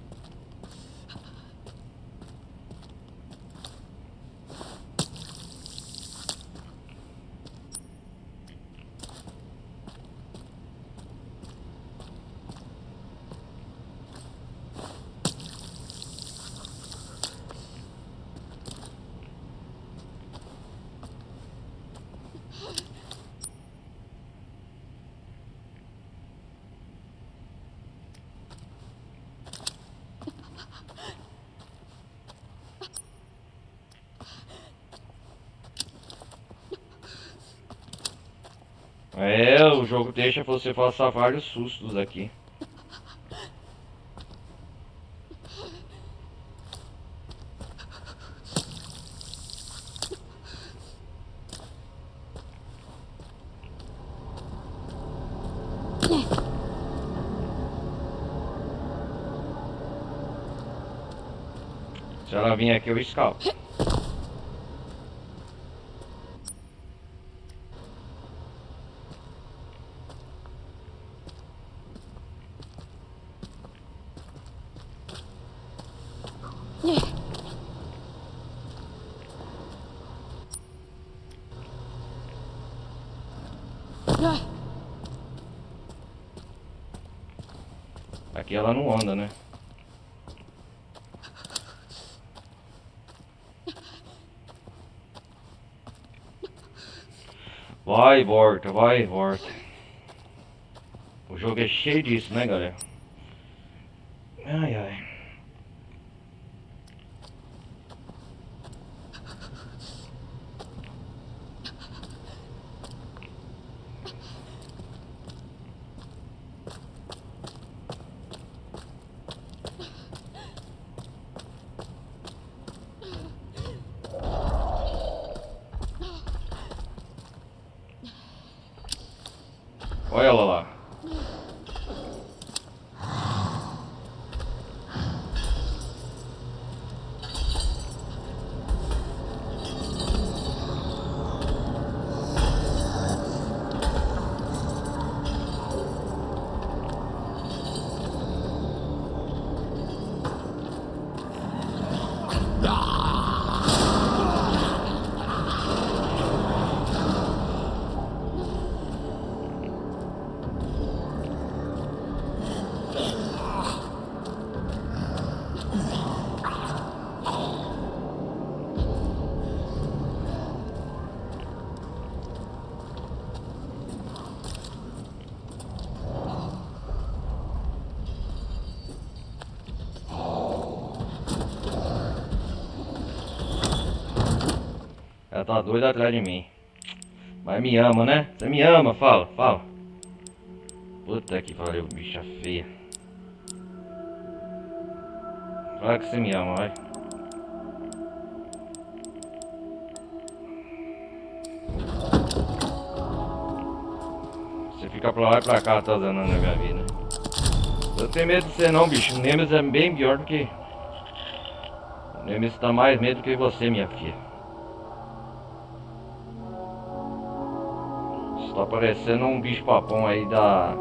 É, o jogo deixa você passar vários sustos aqui. Se ela vir aqui, eu escapo. Aqui ela não anda, né? Vai e volta, vai e volta. O jogo é cheio disso, né, galera? Ai, ai. Olha ela lá. Ela tá doida atrás de mim. Mas me ama, né? Você me ama, fala, fala. Puta que pariu, bicha feia. Fala que você me ama, vai. Você fica pra lá e pra cá, tá zanando a minha vida. Eu tenho medo de você não, bicho. O Nemesis é bem pior do que... O Nemesis tá mais medo que você, minha filha. Você tá parecendo um bicho papão aí da...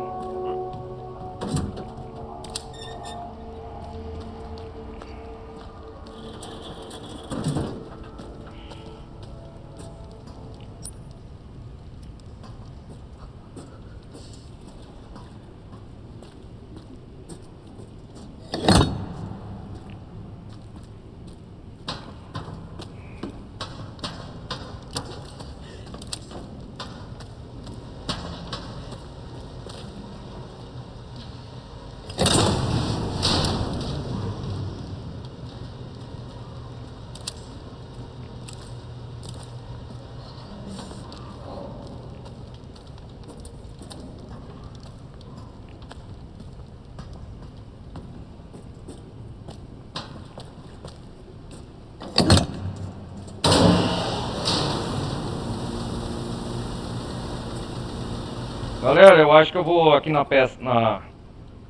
Galera, eu acho que eu vou aqui na peça, na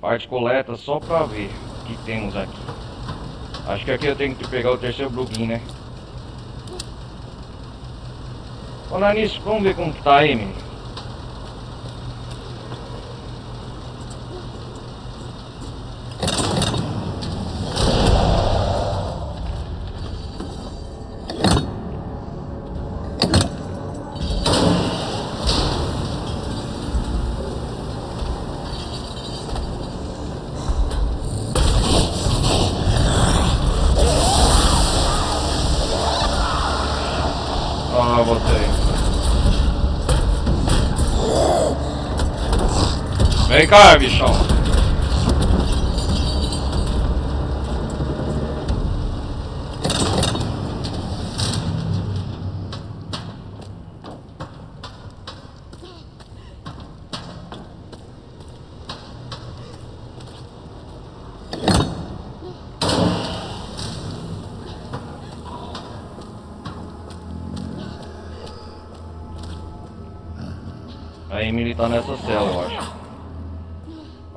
parte coleta só pra ver o que temos aqui. Acho que aqui eu tenho que pegar o terceiro plugin, né? Falar nisso, vamos ver como que tá aí, menino. Ah, você. Vem cá, bichão. A Emily tá nessa cela, eu acho.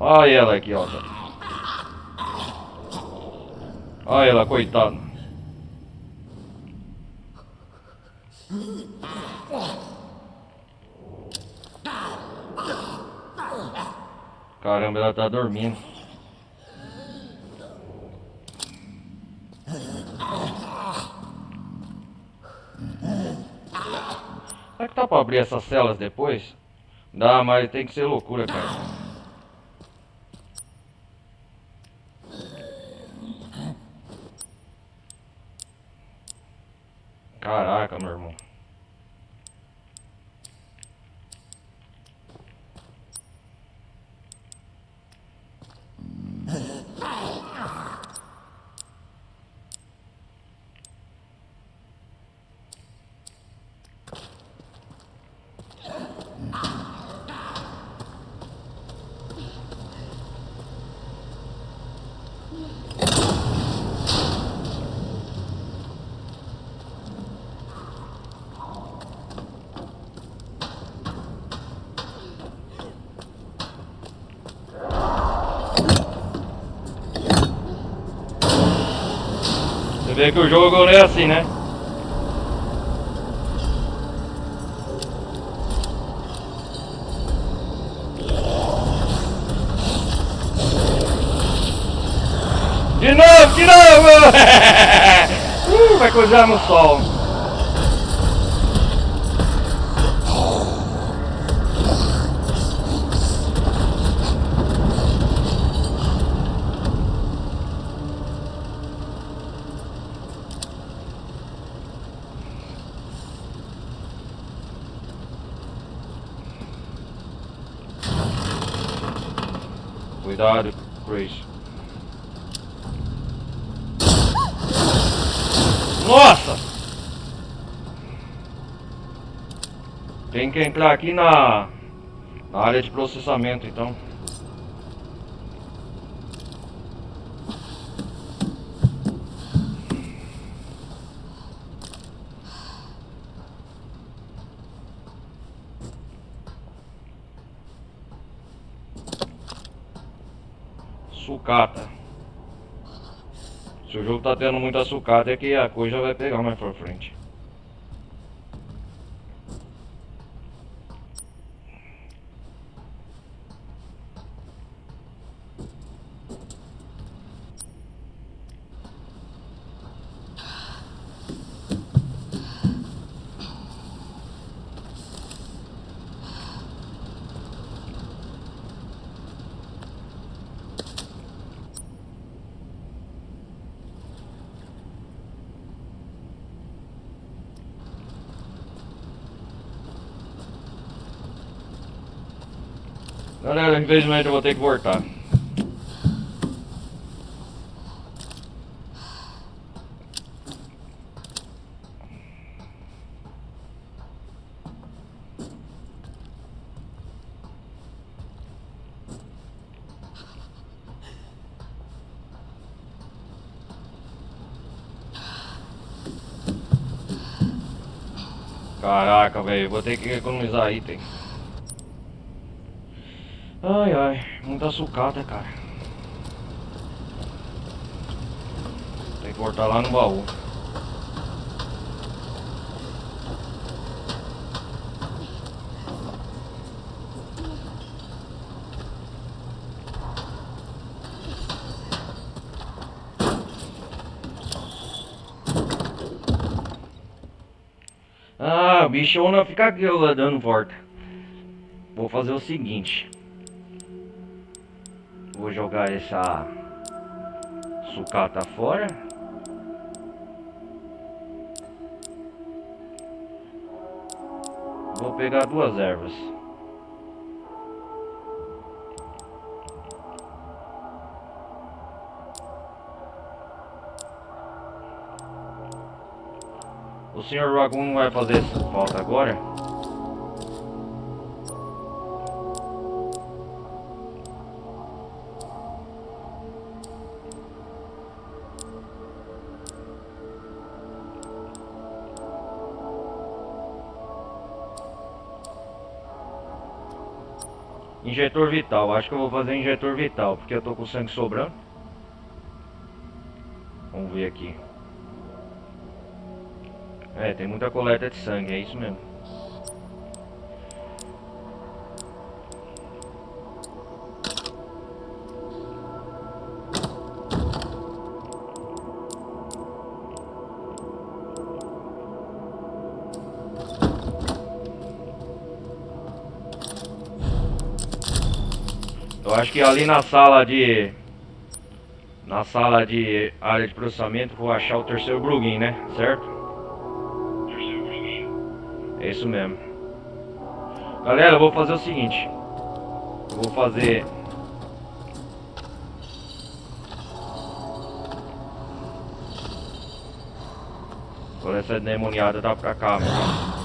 Olha ela aqui, ó. Olha ela, coitada. Caramba, ela tá dormindo. Será que tá pra abrir essas celas depois? Dá, mas tem que ser loucura, cara. Caraca, meu irmão. Você vê que o jogo não é assim, né? De novo, de novo! Vai cozinhar no sol. Cuidado, Chris. Nossa! Tem que entrar aqui na área de processamento, então. Sucata. Se o jogo tá tendo muita sucata é que a coisa vai pegar mais pra frente. Galera, infelizmente eu vou ter que voltar. Caraca, velho, vou ter que economizar item. Ai, ai, muita sucata, cara. Tem que voltar lá no baú. Ah, o bichona fica aqui ó, dando volta. Vou fazer o seguinte. Vou jogar essa sucata fora. Vou pegar duas ervas. O Sr. Ragun não vai fazer falta agora. Injetor vital, acho que eu vou fazer injetor vital, porque eu tô com sangue sobrando. Vamos ver aqui. É, tem muita coleta de sangue, é isso mesmo. Eu acho que ali na sala de área de processamento vou achar o terceiro plugin, né? Certo? É isso mesmo. Galera, eu vou fazer o seguinte. Eu vou fazer... Agora essa demoniada tá pra cá, mano.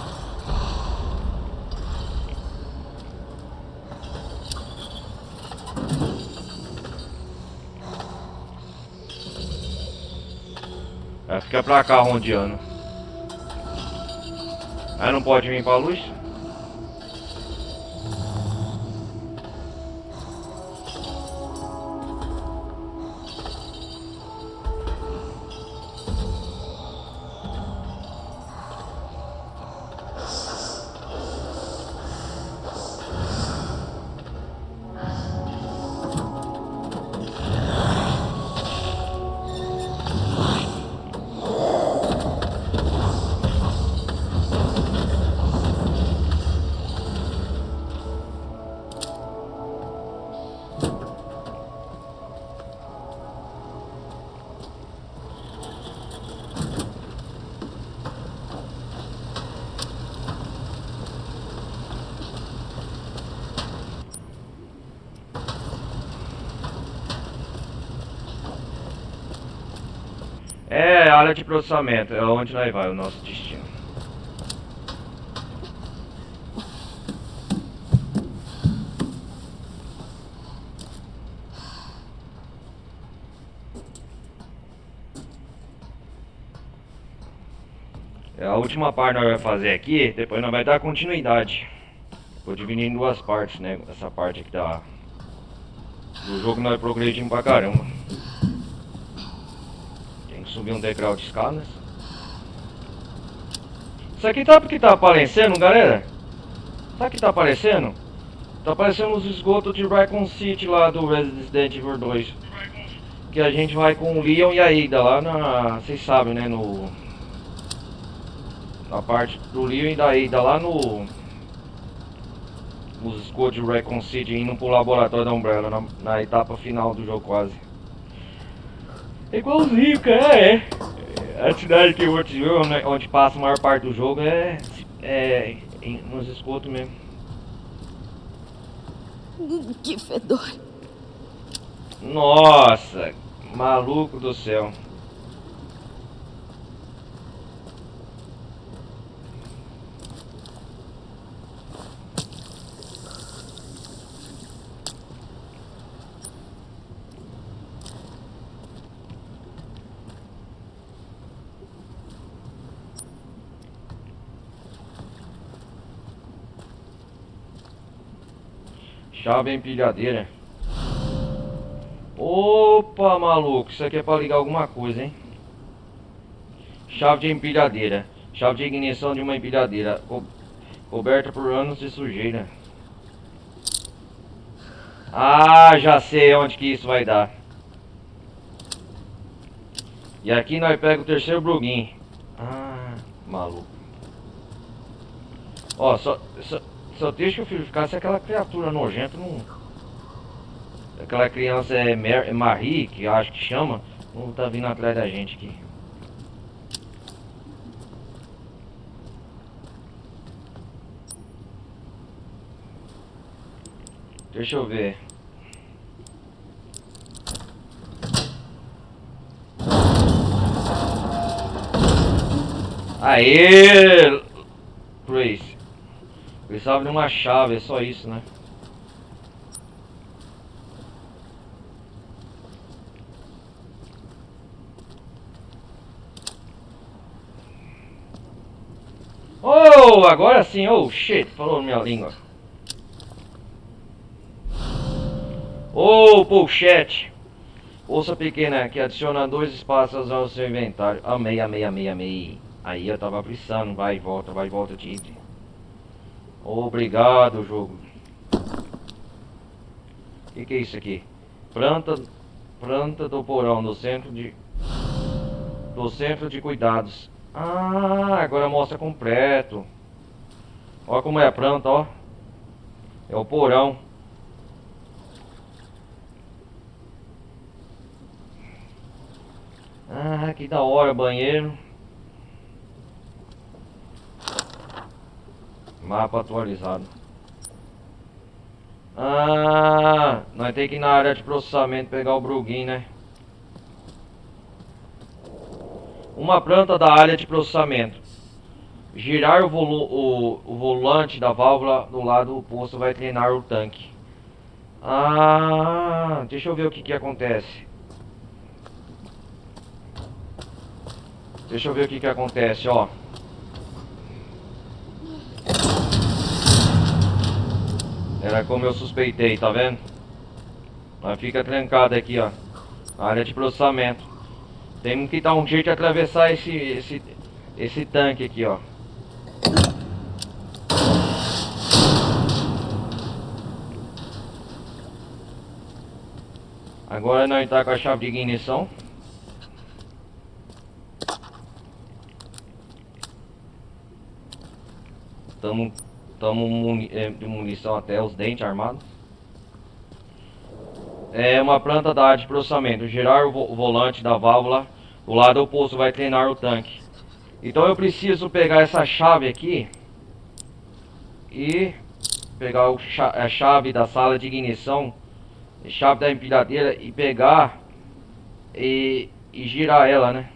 Ela fica pra cá rondeando. Aí não pode vir pra luz? É, área de processamento, é onde nós vai, o nosso destino. É a última parte que nós vamos fazer aqui, depois nós vamos dar continuidade. Vou dividir em duas partes, né? Essa parte aqui do jogo nós progredimos pra caramba. Tem que subir um degrau de escadas. Isso aqui tá porque tá aparecendo, galera? Sabe o que tá aparecendo? Tá aparecendo os esgotos de Raccoon City lá do Resident Evil 2. Que a gente vai com o Leon e a Ada lá na... Vocês sabem, né? Na parte do Leon e da Ada lá nos esgotos de Raccoon City, indo pro laboratório da Umbrella, na etapa final do jogo quase. É igualzinho, cara, é. A cidade que eu vou te ver, onde passa a maior parte do jogo nos esgotos mesmo. Que fedor. Nossa, maluco do céu. Chave empilhadeira. Opa, maluco, isso aqui é pra ligar alguma coisa, hein? Chave de empilhadeira. Chave de ignição de uma empilhadeira. Coberta por anos de sujeira. Ah, já sei onde que isso vai dar. E aqui nós pegamos o terceiro plugin. Ah, maluco. Ó, só deixa o filho ficar se aquela criatura nojenta não... Aquela criança é Marie, que eu acho que chama, não tá vindo atrás da gente aqui. Deixa eu ver. Aê! Trace. Precisava de uma chave, é só isso, né? Oh, agora sim, oh shit, falou minha língua. Ô, pochete! Bolsa pequena que adiciona 2 espaços ao seu inventário. Amei, amei, amei, amei. Aí eu tava precisando. Vai e volta de item. Obrigado, jogo. Que é isso aqui? Planta do porão do centro de cuidados. Ah, agora mostra completo. Olha como é a planta, ó. É o porão. Ah, que da hora, banheiro. Mapa atualizado. Ah, nós temos que ir na área de processamento pegar o Brugin, né? Uma planta da área de processamento. Girar o volante da válvula do lado oposto vai treinar o tanque. Ah, deixa eu ver o que acontece. Deixa eu ver o que acontece, ó. Era como eu suspeitei, tá vendo? Mas fica trancado aqui, ó. Na área de processamento. Temos que dar um jeito de atravessar esse tanque aqui, ó. Agora nós tá com a chave de ignição. Estamos de munição até os dentes armados. É uma planta da área de processamento. Girar o volante da válvula do lado oposto vai treinar o tanque. Então eu preciso pegar essa chave aqui e pegar a chave da sala de ignição, a chave da empilhadeira e pegar e girar ela, né?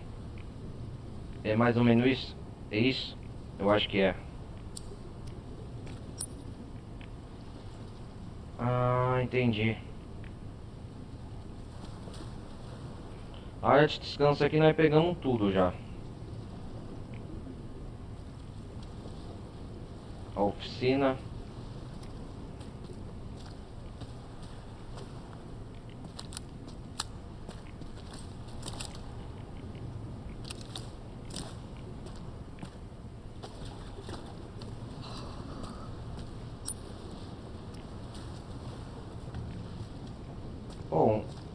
É mais ou menos isso? É isso? Eu acho que é. Ah, entendi. A área de descanso aqui nós pegamos tudo já. A oficina.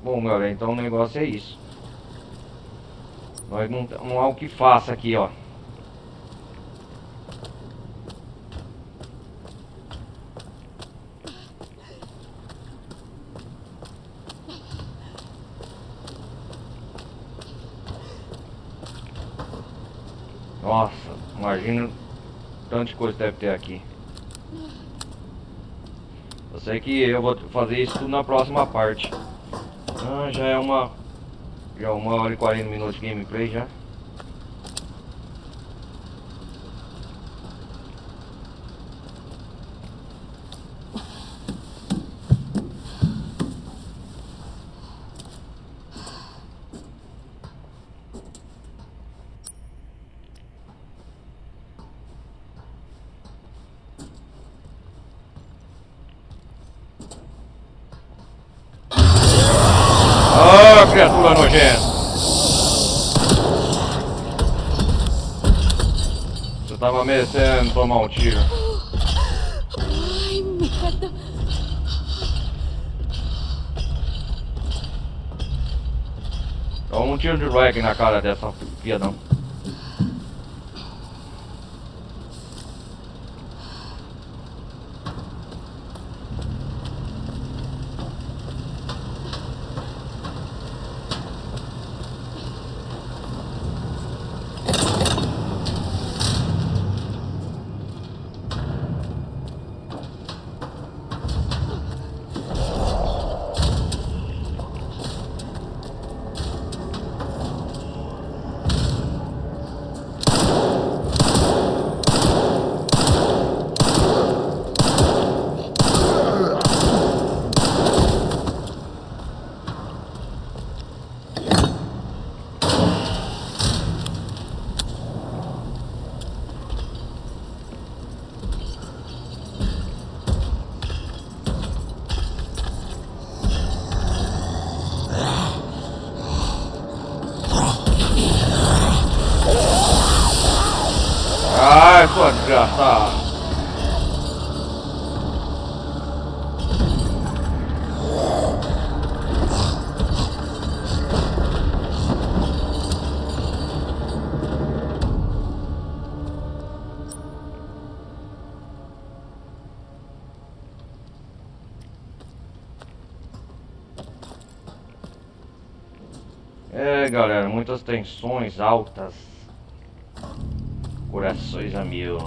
Bom, galera, então o negócio é isso. Nós não há o que faça aqui, ó. Nossa, imagina tanta coisa deve ter aqui. Eu sei que eu vou fazer isso tudo na próxima parte. Ah, já é uma 1 hora e 40 minutos de gameplay já. Ah, criatura nojenta! Você tava merecendo tomar um tiro. Ai, merda. Toma um tiro de rag na cara dessa piadão. Ai, sua desgraçada. É, galera, muitas tensões altas. Corações a mil.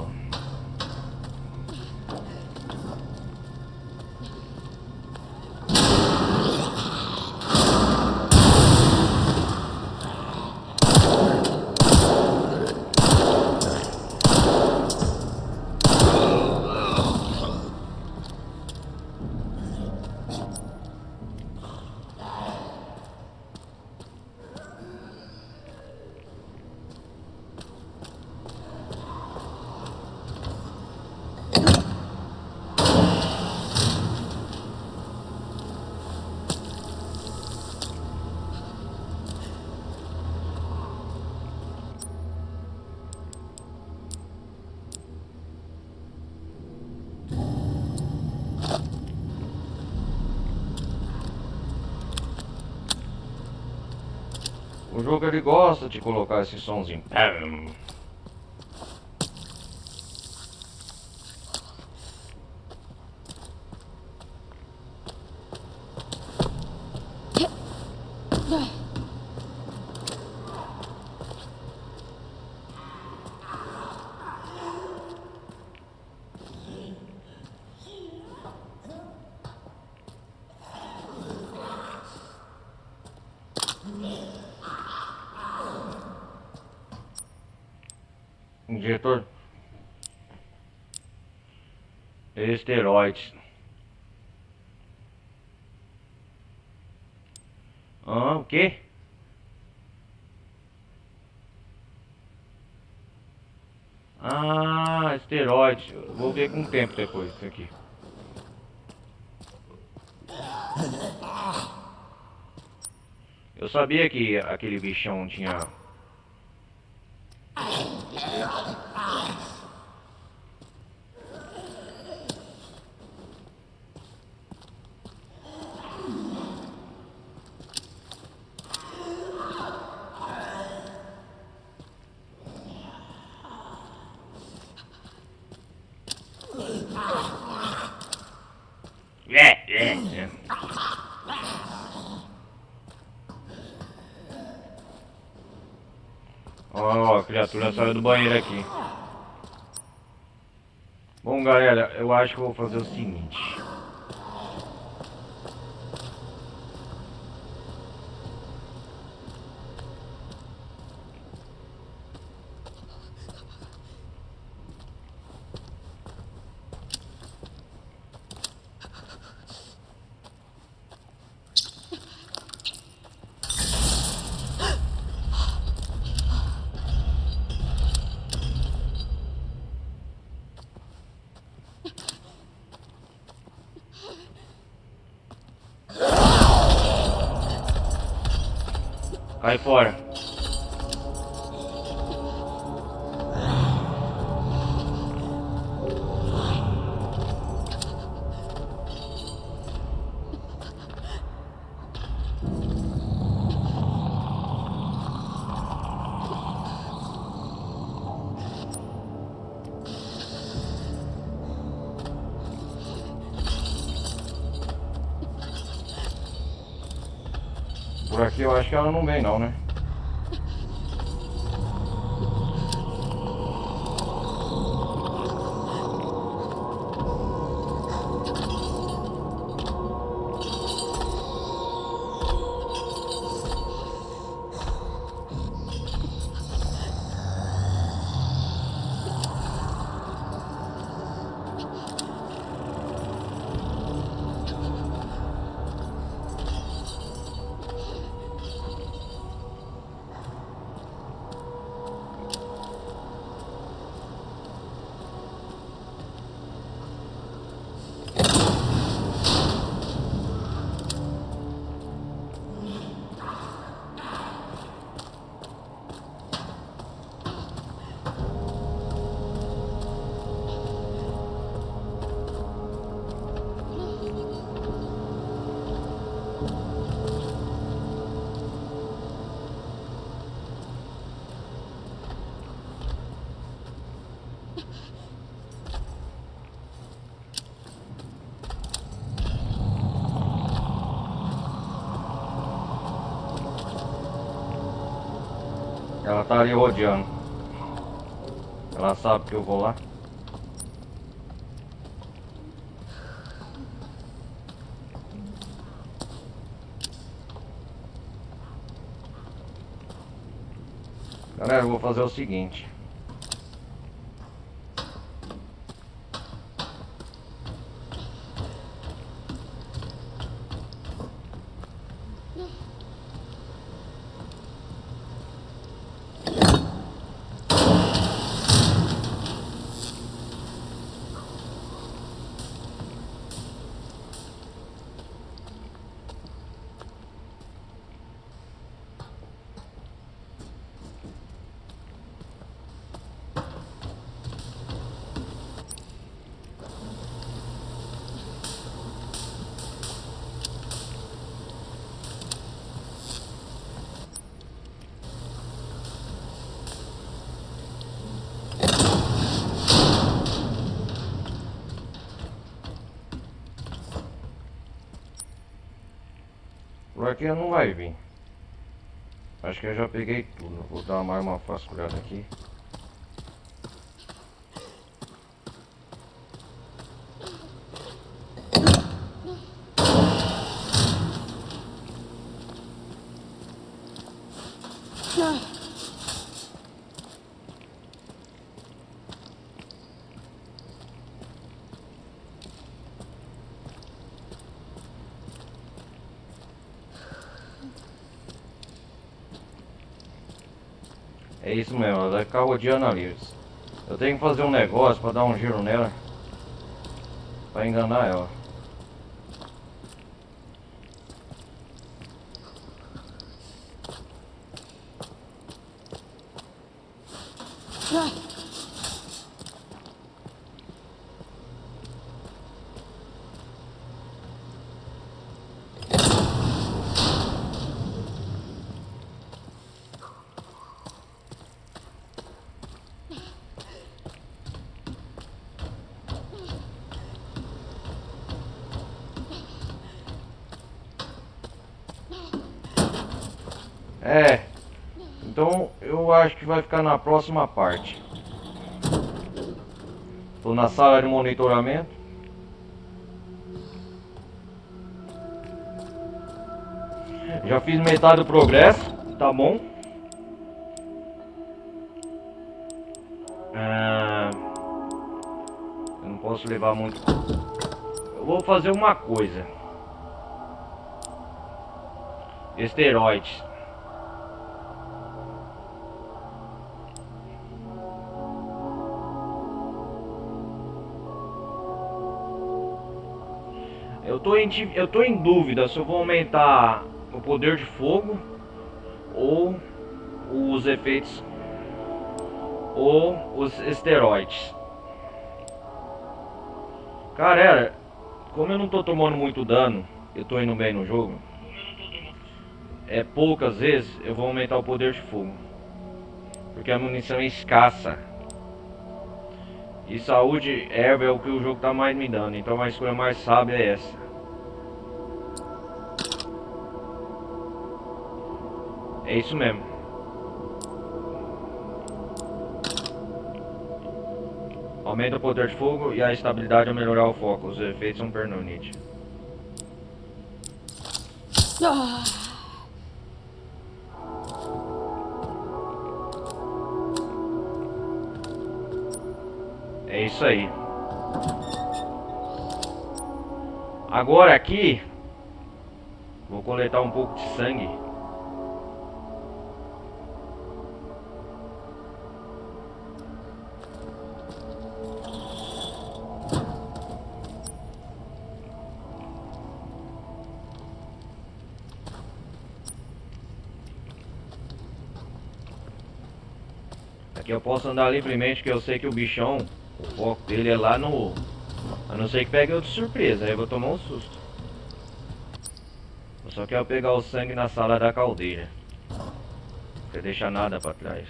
O jogo ele gosta de colocar esse somzinho. Injetor. Esteroides. Ah, o quê? Ah, esteroides. Vou ver com o tempo depois isso aqui. Eu sabia que aquele bichão tinha... É. Ó, a criatura saiu do banheiro aqui. Bom, galera, eu acho que eu vou fazer o seguinte. Cai fora. Por aqui eu acho que ela não vem não, né? Ela tá ali rodeando. Ela sabe que eu vou lá. Galera, eu vou fazer o seguinte. Por aqui não vai vir. Acho que eu já peguei tudo. Vou dar mais uma vasculhada aqui. É isso mesmo, ela vai ficar rodeando ali. Eu tenho que fazer um negócio pra dar um giro nela. Pra enganar ela. É, então eu acho que vai ficar na próxima parte. Tô na sala de monitoramento. Já fiz metade do progresso, tá bom? Eu não posso levar muito. Eu vou fazer uma coisa. Esteroides. Eu tô em dúvida se eu vou aumentar o poder de fogo ou os efeitos ou os esteroides. Cara, como eu não tô tomando muito dano, eu tô indo bem no jogo. É poucas vezes eu vou aumentar o poder de fogo, porque a munição é escassa. E saúde, erva é o que o jogo tá mais me dando, então a escolha mais sábia é essa. É isso mesmo. Aumenta o poder de fogo e a estabilidade ao melhorar o foco. Os efeitos são permanentes. É isso aí. Agora aqui vou coletar um pouco de sangue. Aqui eu posso andar livremente, que eu sei que o bichão, o foco dele é lá no... A não ser que pegue eu de surpresa, aí eu vou tomar um susto. Eu só quero pegar o sangue na sala da caldeira. Não quer deixar nada pra trás.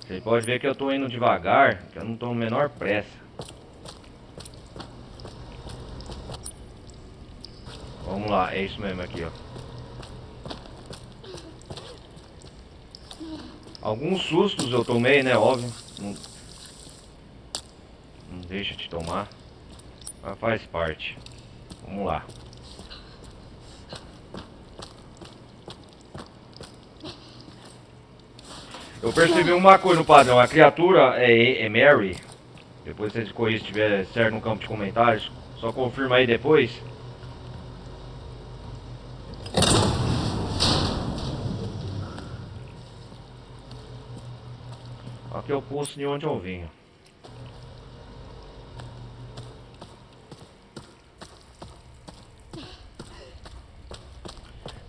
Você pode ver que eu tô indo devagar, que eu não tô com a menor pressa. Vamos lá, é isso mesmo aqui, ó. Alguns sustos eu tomei, né, óbvio. Não deixa de tomar. Mas faz parte. Vamos lá. Eu percebi uma coisa no padrão. A criatura é Mary. Depois se esse estiver certo no campo de comentários, só confirma aí depois. Aqui é o posto de onde eu vim.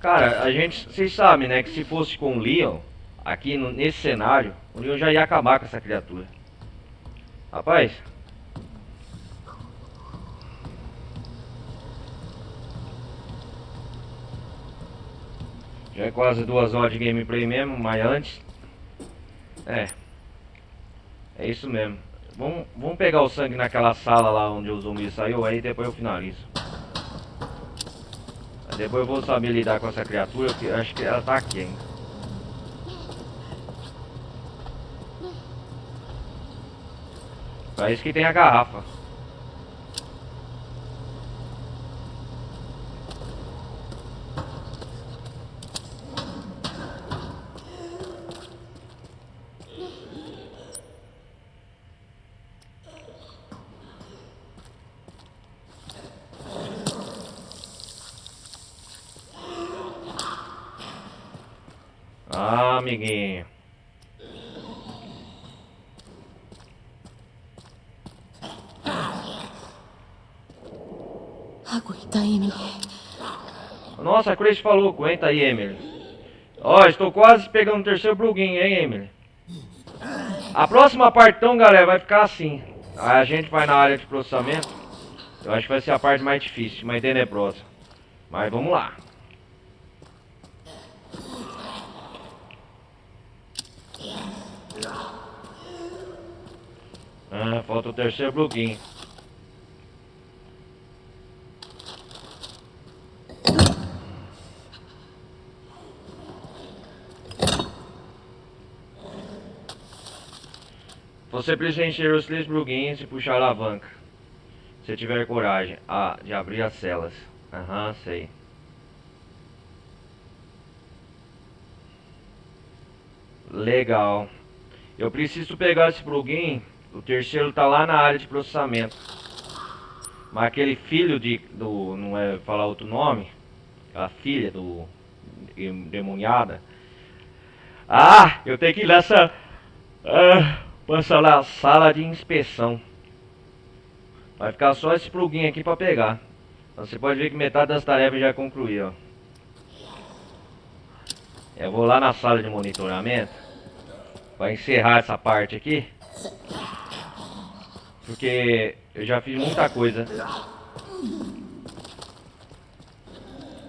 Cara, vocês sabem, né, que se fosse com o Leon, aqui nesse cenário, o Leon já ia acabar com essa criatura. Rapaz. Já é quase 2 horas de gameplay mesmo, mas antes... É isso mesmo. Vamos pegar o sangue naquela sala lá onde o zumbi saiu, aí depois eu finalizo. Depois eu vou saber lidar com essa criatura, porque acho que ela tá aqui ainda. Pra isso que tem a garrafa. Ah, amiguinho. Aguenta, Emily. Nossa, a Chris falou, aguenta aí, Emily. Ó, estou quase pegando o terceiro pluguinho, hein, Emily. A próxima parte, então, galera, vai ficar assim. A gente vai na área de processamento. Eu acho que vai ser a parte mais difícil, mais tenebrosa. Mas vamos lá. Ah, falta o terceiro pluguinho. Você precisa encher os 3 pluguinhos e puxar a alavanca. Se tiver coragem de abrir as celas. Aham, sei. Legal. Eu preciso pegar esse plugin. O terceiro tá lá na área de processamento. Mas aquele filho não é falar outro nome. A filha do demoniada. Ah, eu tenho que ir nessa passar lá, sala de inspeção. Vai ficar só esse plugin aqui pra pegar. Então você pode ver que metade das tarefas já concluí, ó. Eu vou lá na sala de monitoramento para encerrar essa parte aqui, porque eu já fiz muita coisa.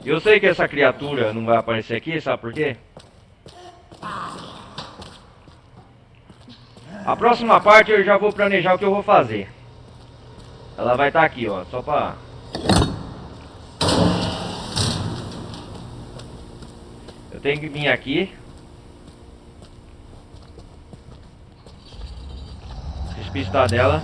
Eu sei que essa criatura não vai aparecer aqui, sabe por quê? A próxima parte eu já vou planejar o que eu vou fazer. Ela vai estar aqui, ó, só pra... Eu tenho que vir aqui. Despistar dela.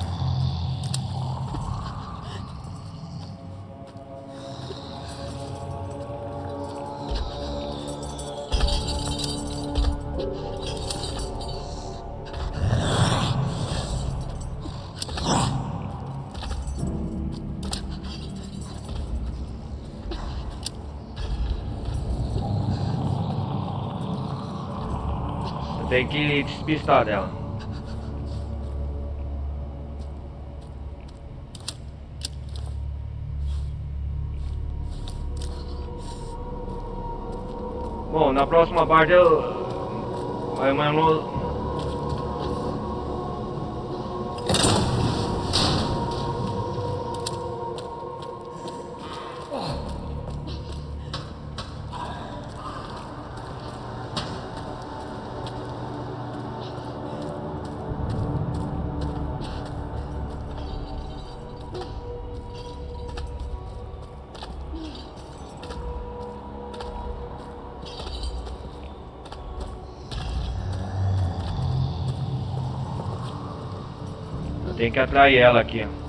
Tem que despistar dela. Bom, na próxima parte eu... Vai mais Tem que atrair ela aqui, ó.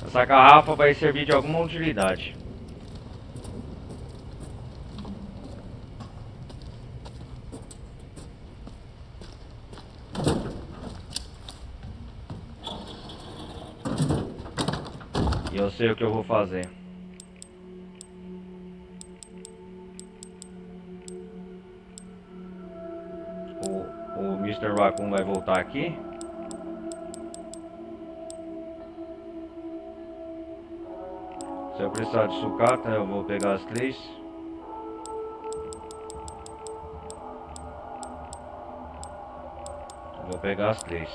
Essa garrafa vai servir de alguma utilidade. E eu sei o que eu vou fazer. O Mr. Raccoon vai voltar aqui. Se eu precisar de sucata, eu vou pegar as 3. Vou pegar as 3.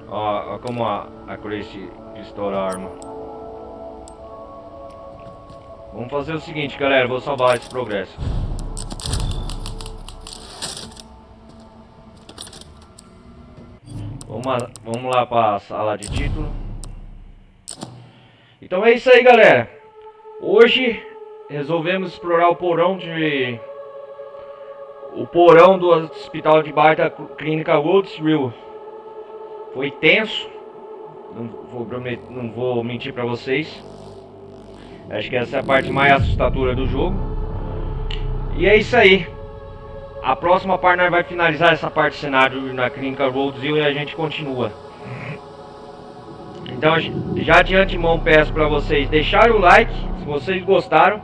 Ó como a Grace estoura a arma. Vamos fazer o seguinte, galera. Vou salvar esse progresso. Vamos lá para a sala de título. Então é isso aí, galera. Hoje resolvemos explorar o porão do hospital de baixo da clínica Woodsville. Foi tenso. Não vou mentir para vocês. Acho que essa é a parte mais assustadora do jogo. E é isso aí. A próxima parte nós vai finalizar essa parte do cenário na clínica Woodsville e a gente continua. Então já de antemão peço para vocês deixarem o like se vocês gostaram.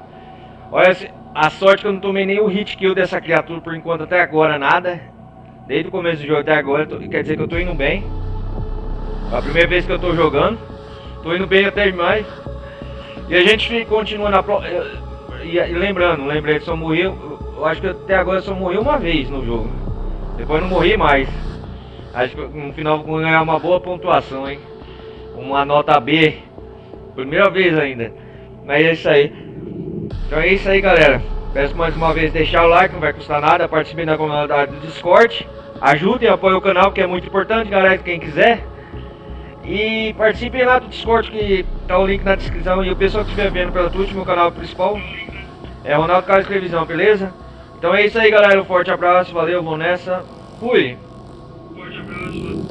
Olha a sorte que eu não tomei nem o hit kill dessa criatura por enquanto até agora, nada. Desde o começo do jogo até agora, quer dizer que eu tô indo bem. É a primeira vez que eu tô jogando. Tô indo bem até demais. E a gente continua na próxima. Lembrei que só morri. Eu acho que até agora só morri uma vez no jogo. Depois não morri mais. Acho que no final vou ganhar uma boa pontuação, hein? Uma nota B. Primeira vez ainda. Mas é isso aí. Então é isso aí, galera. Peço mais uma vez deixar o like, não vai custar nada. Participem da comunidade do Discord. Ajudem, apoiem o canal, que é muito importante, galera, quem quiser. E participem lá do Discord, que tá o link na descrição. E o pessoal que estiver vendo pela Twitch, meu canal principal é Ronaldo Carlos Televisão, beleza? Então é isso aí, galera. Um forte abraço, valeu, vou nessa. Fui! Forte abraço.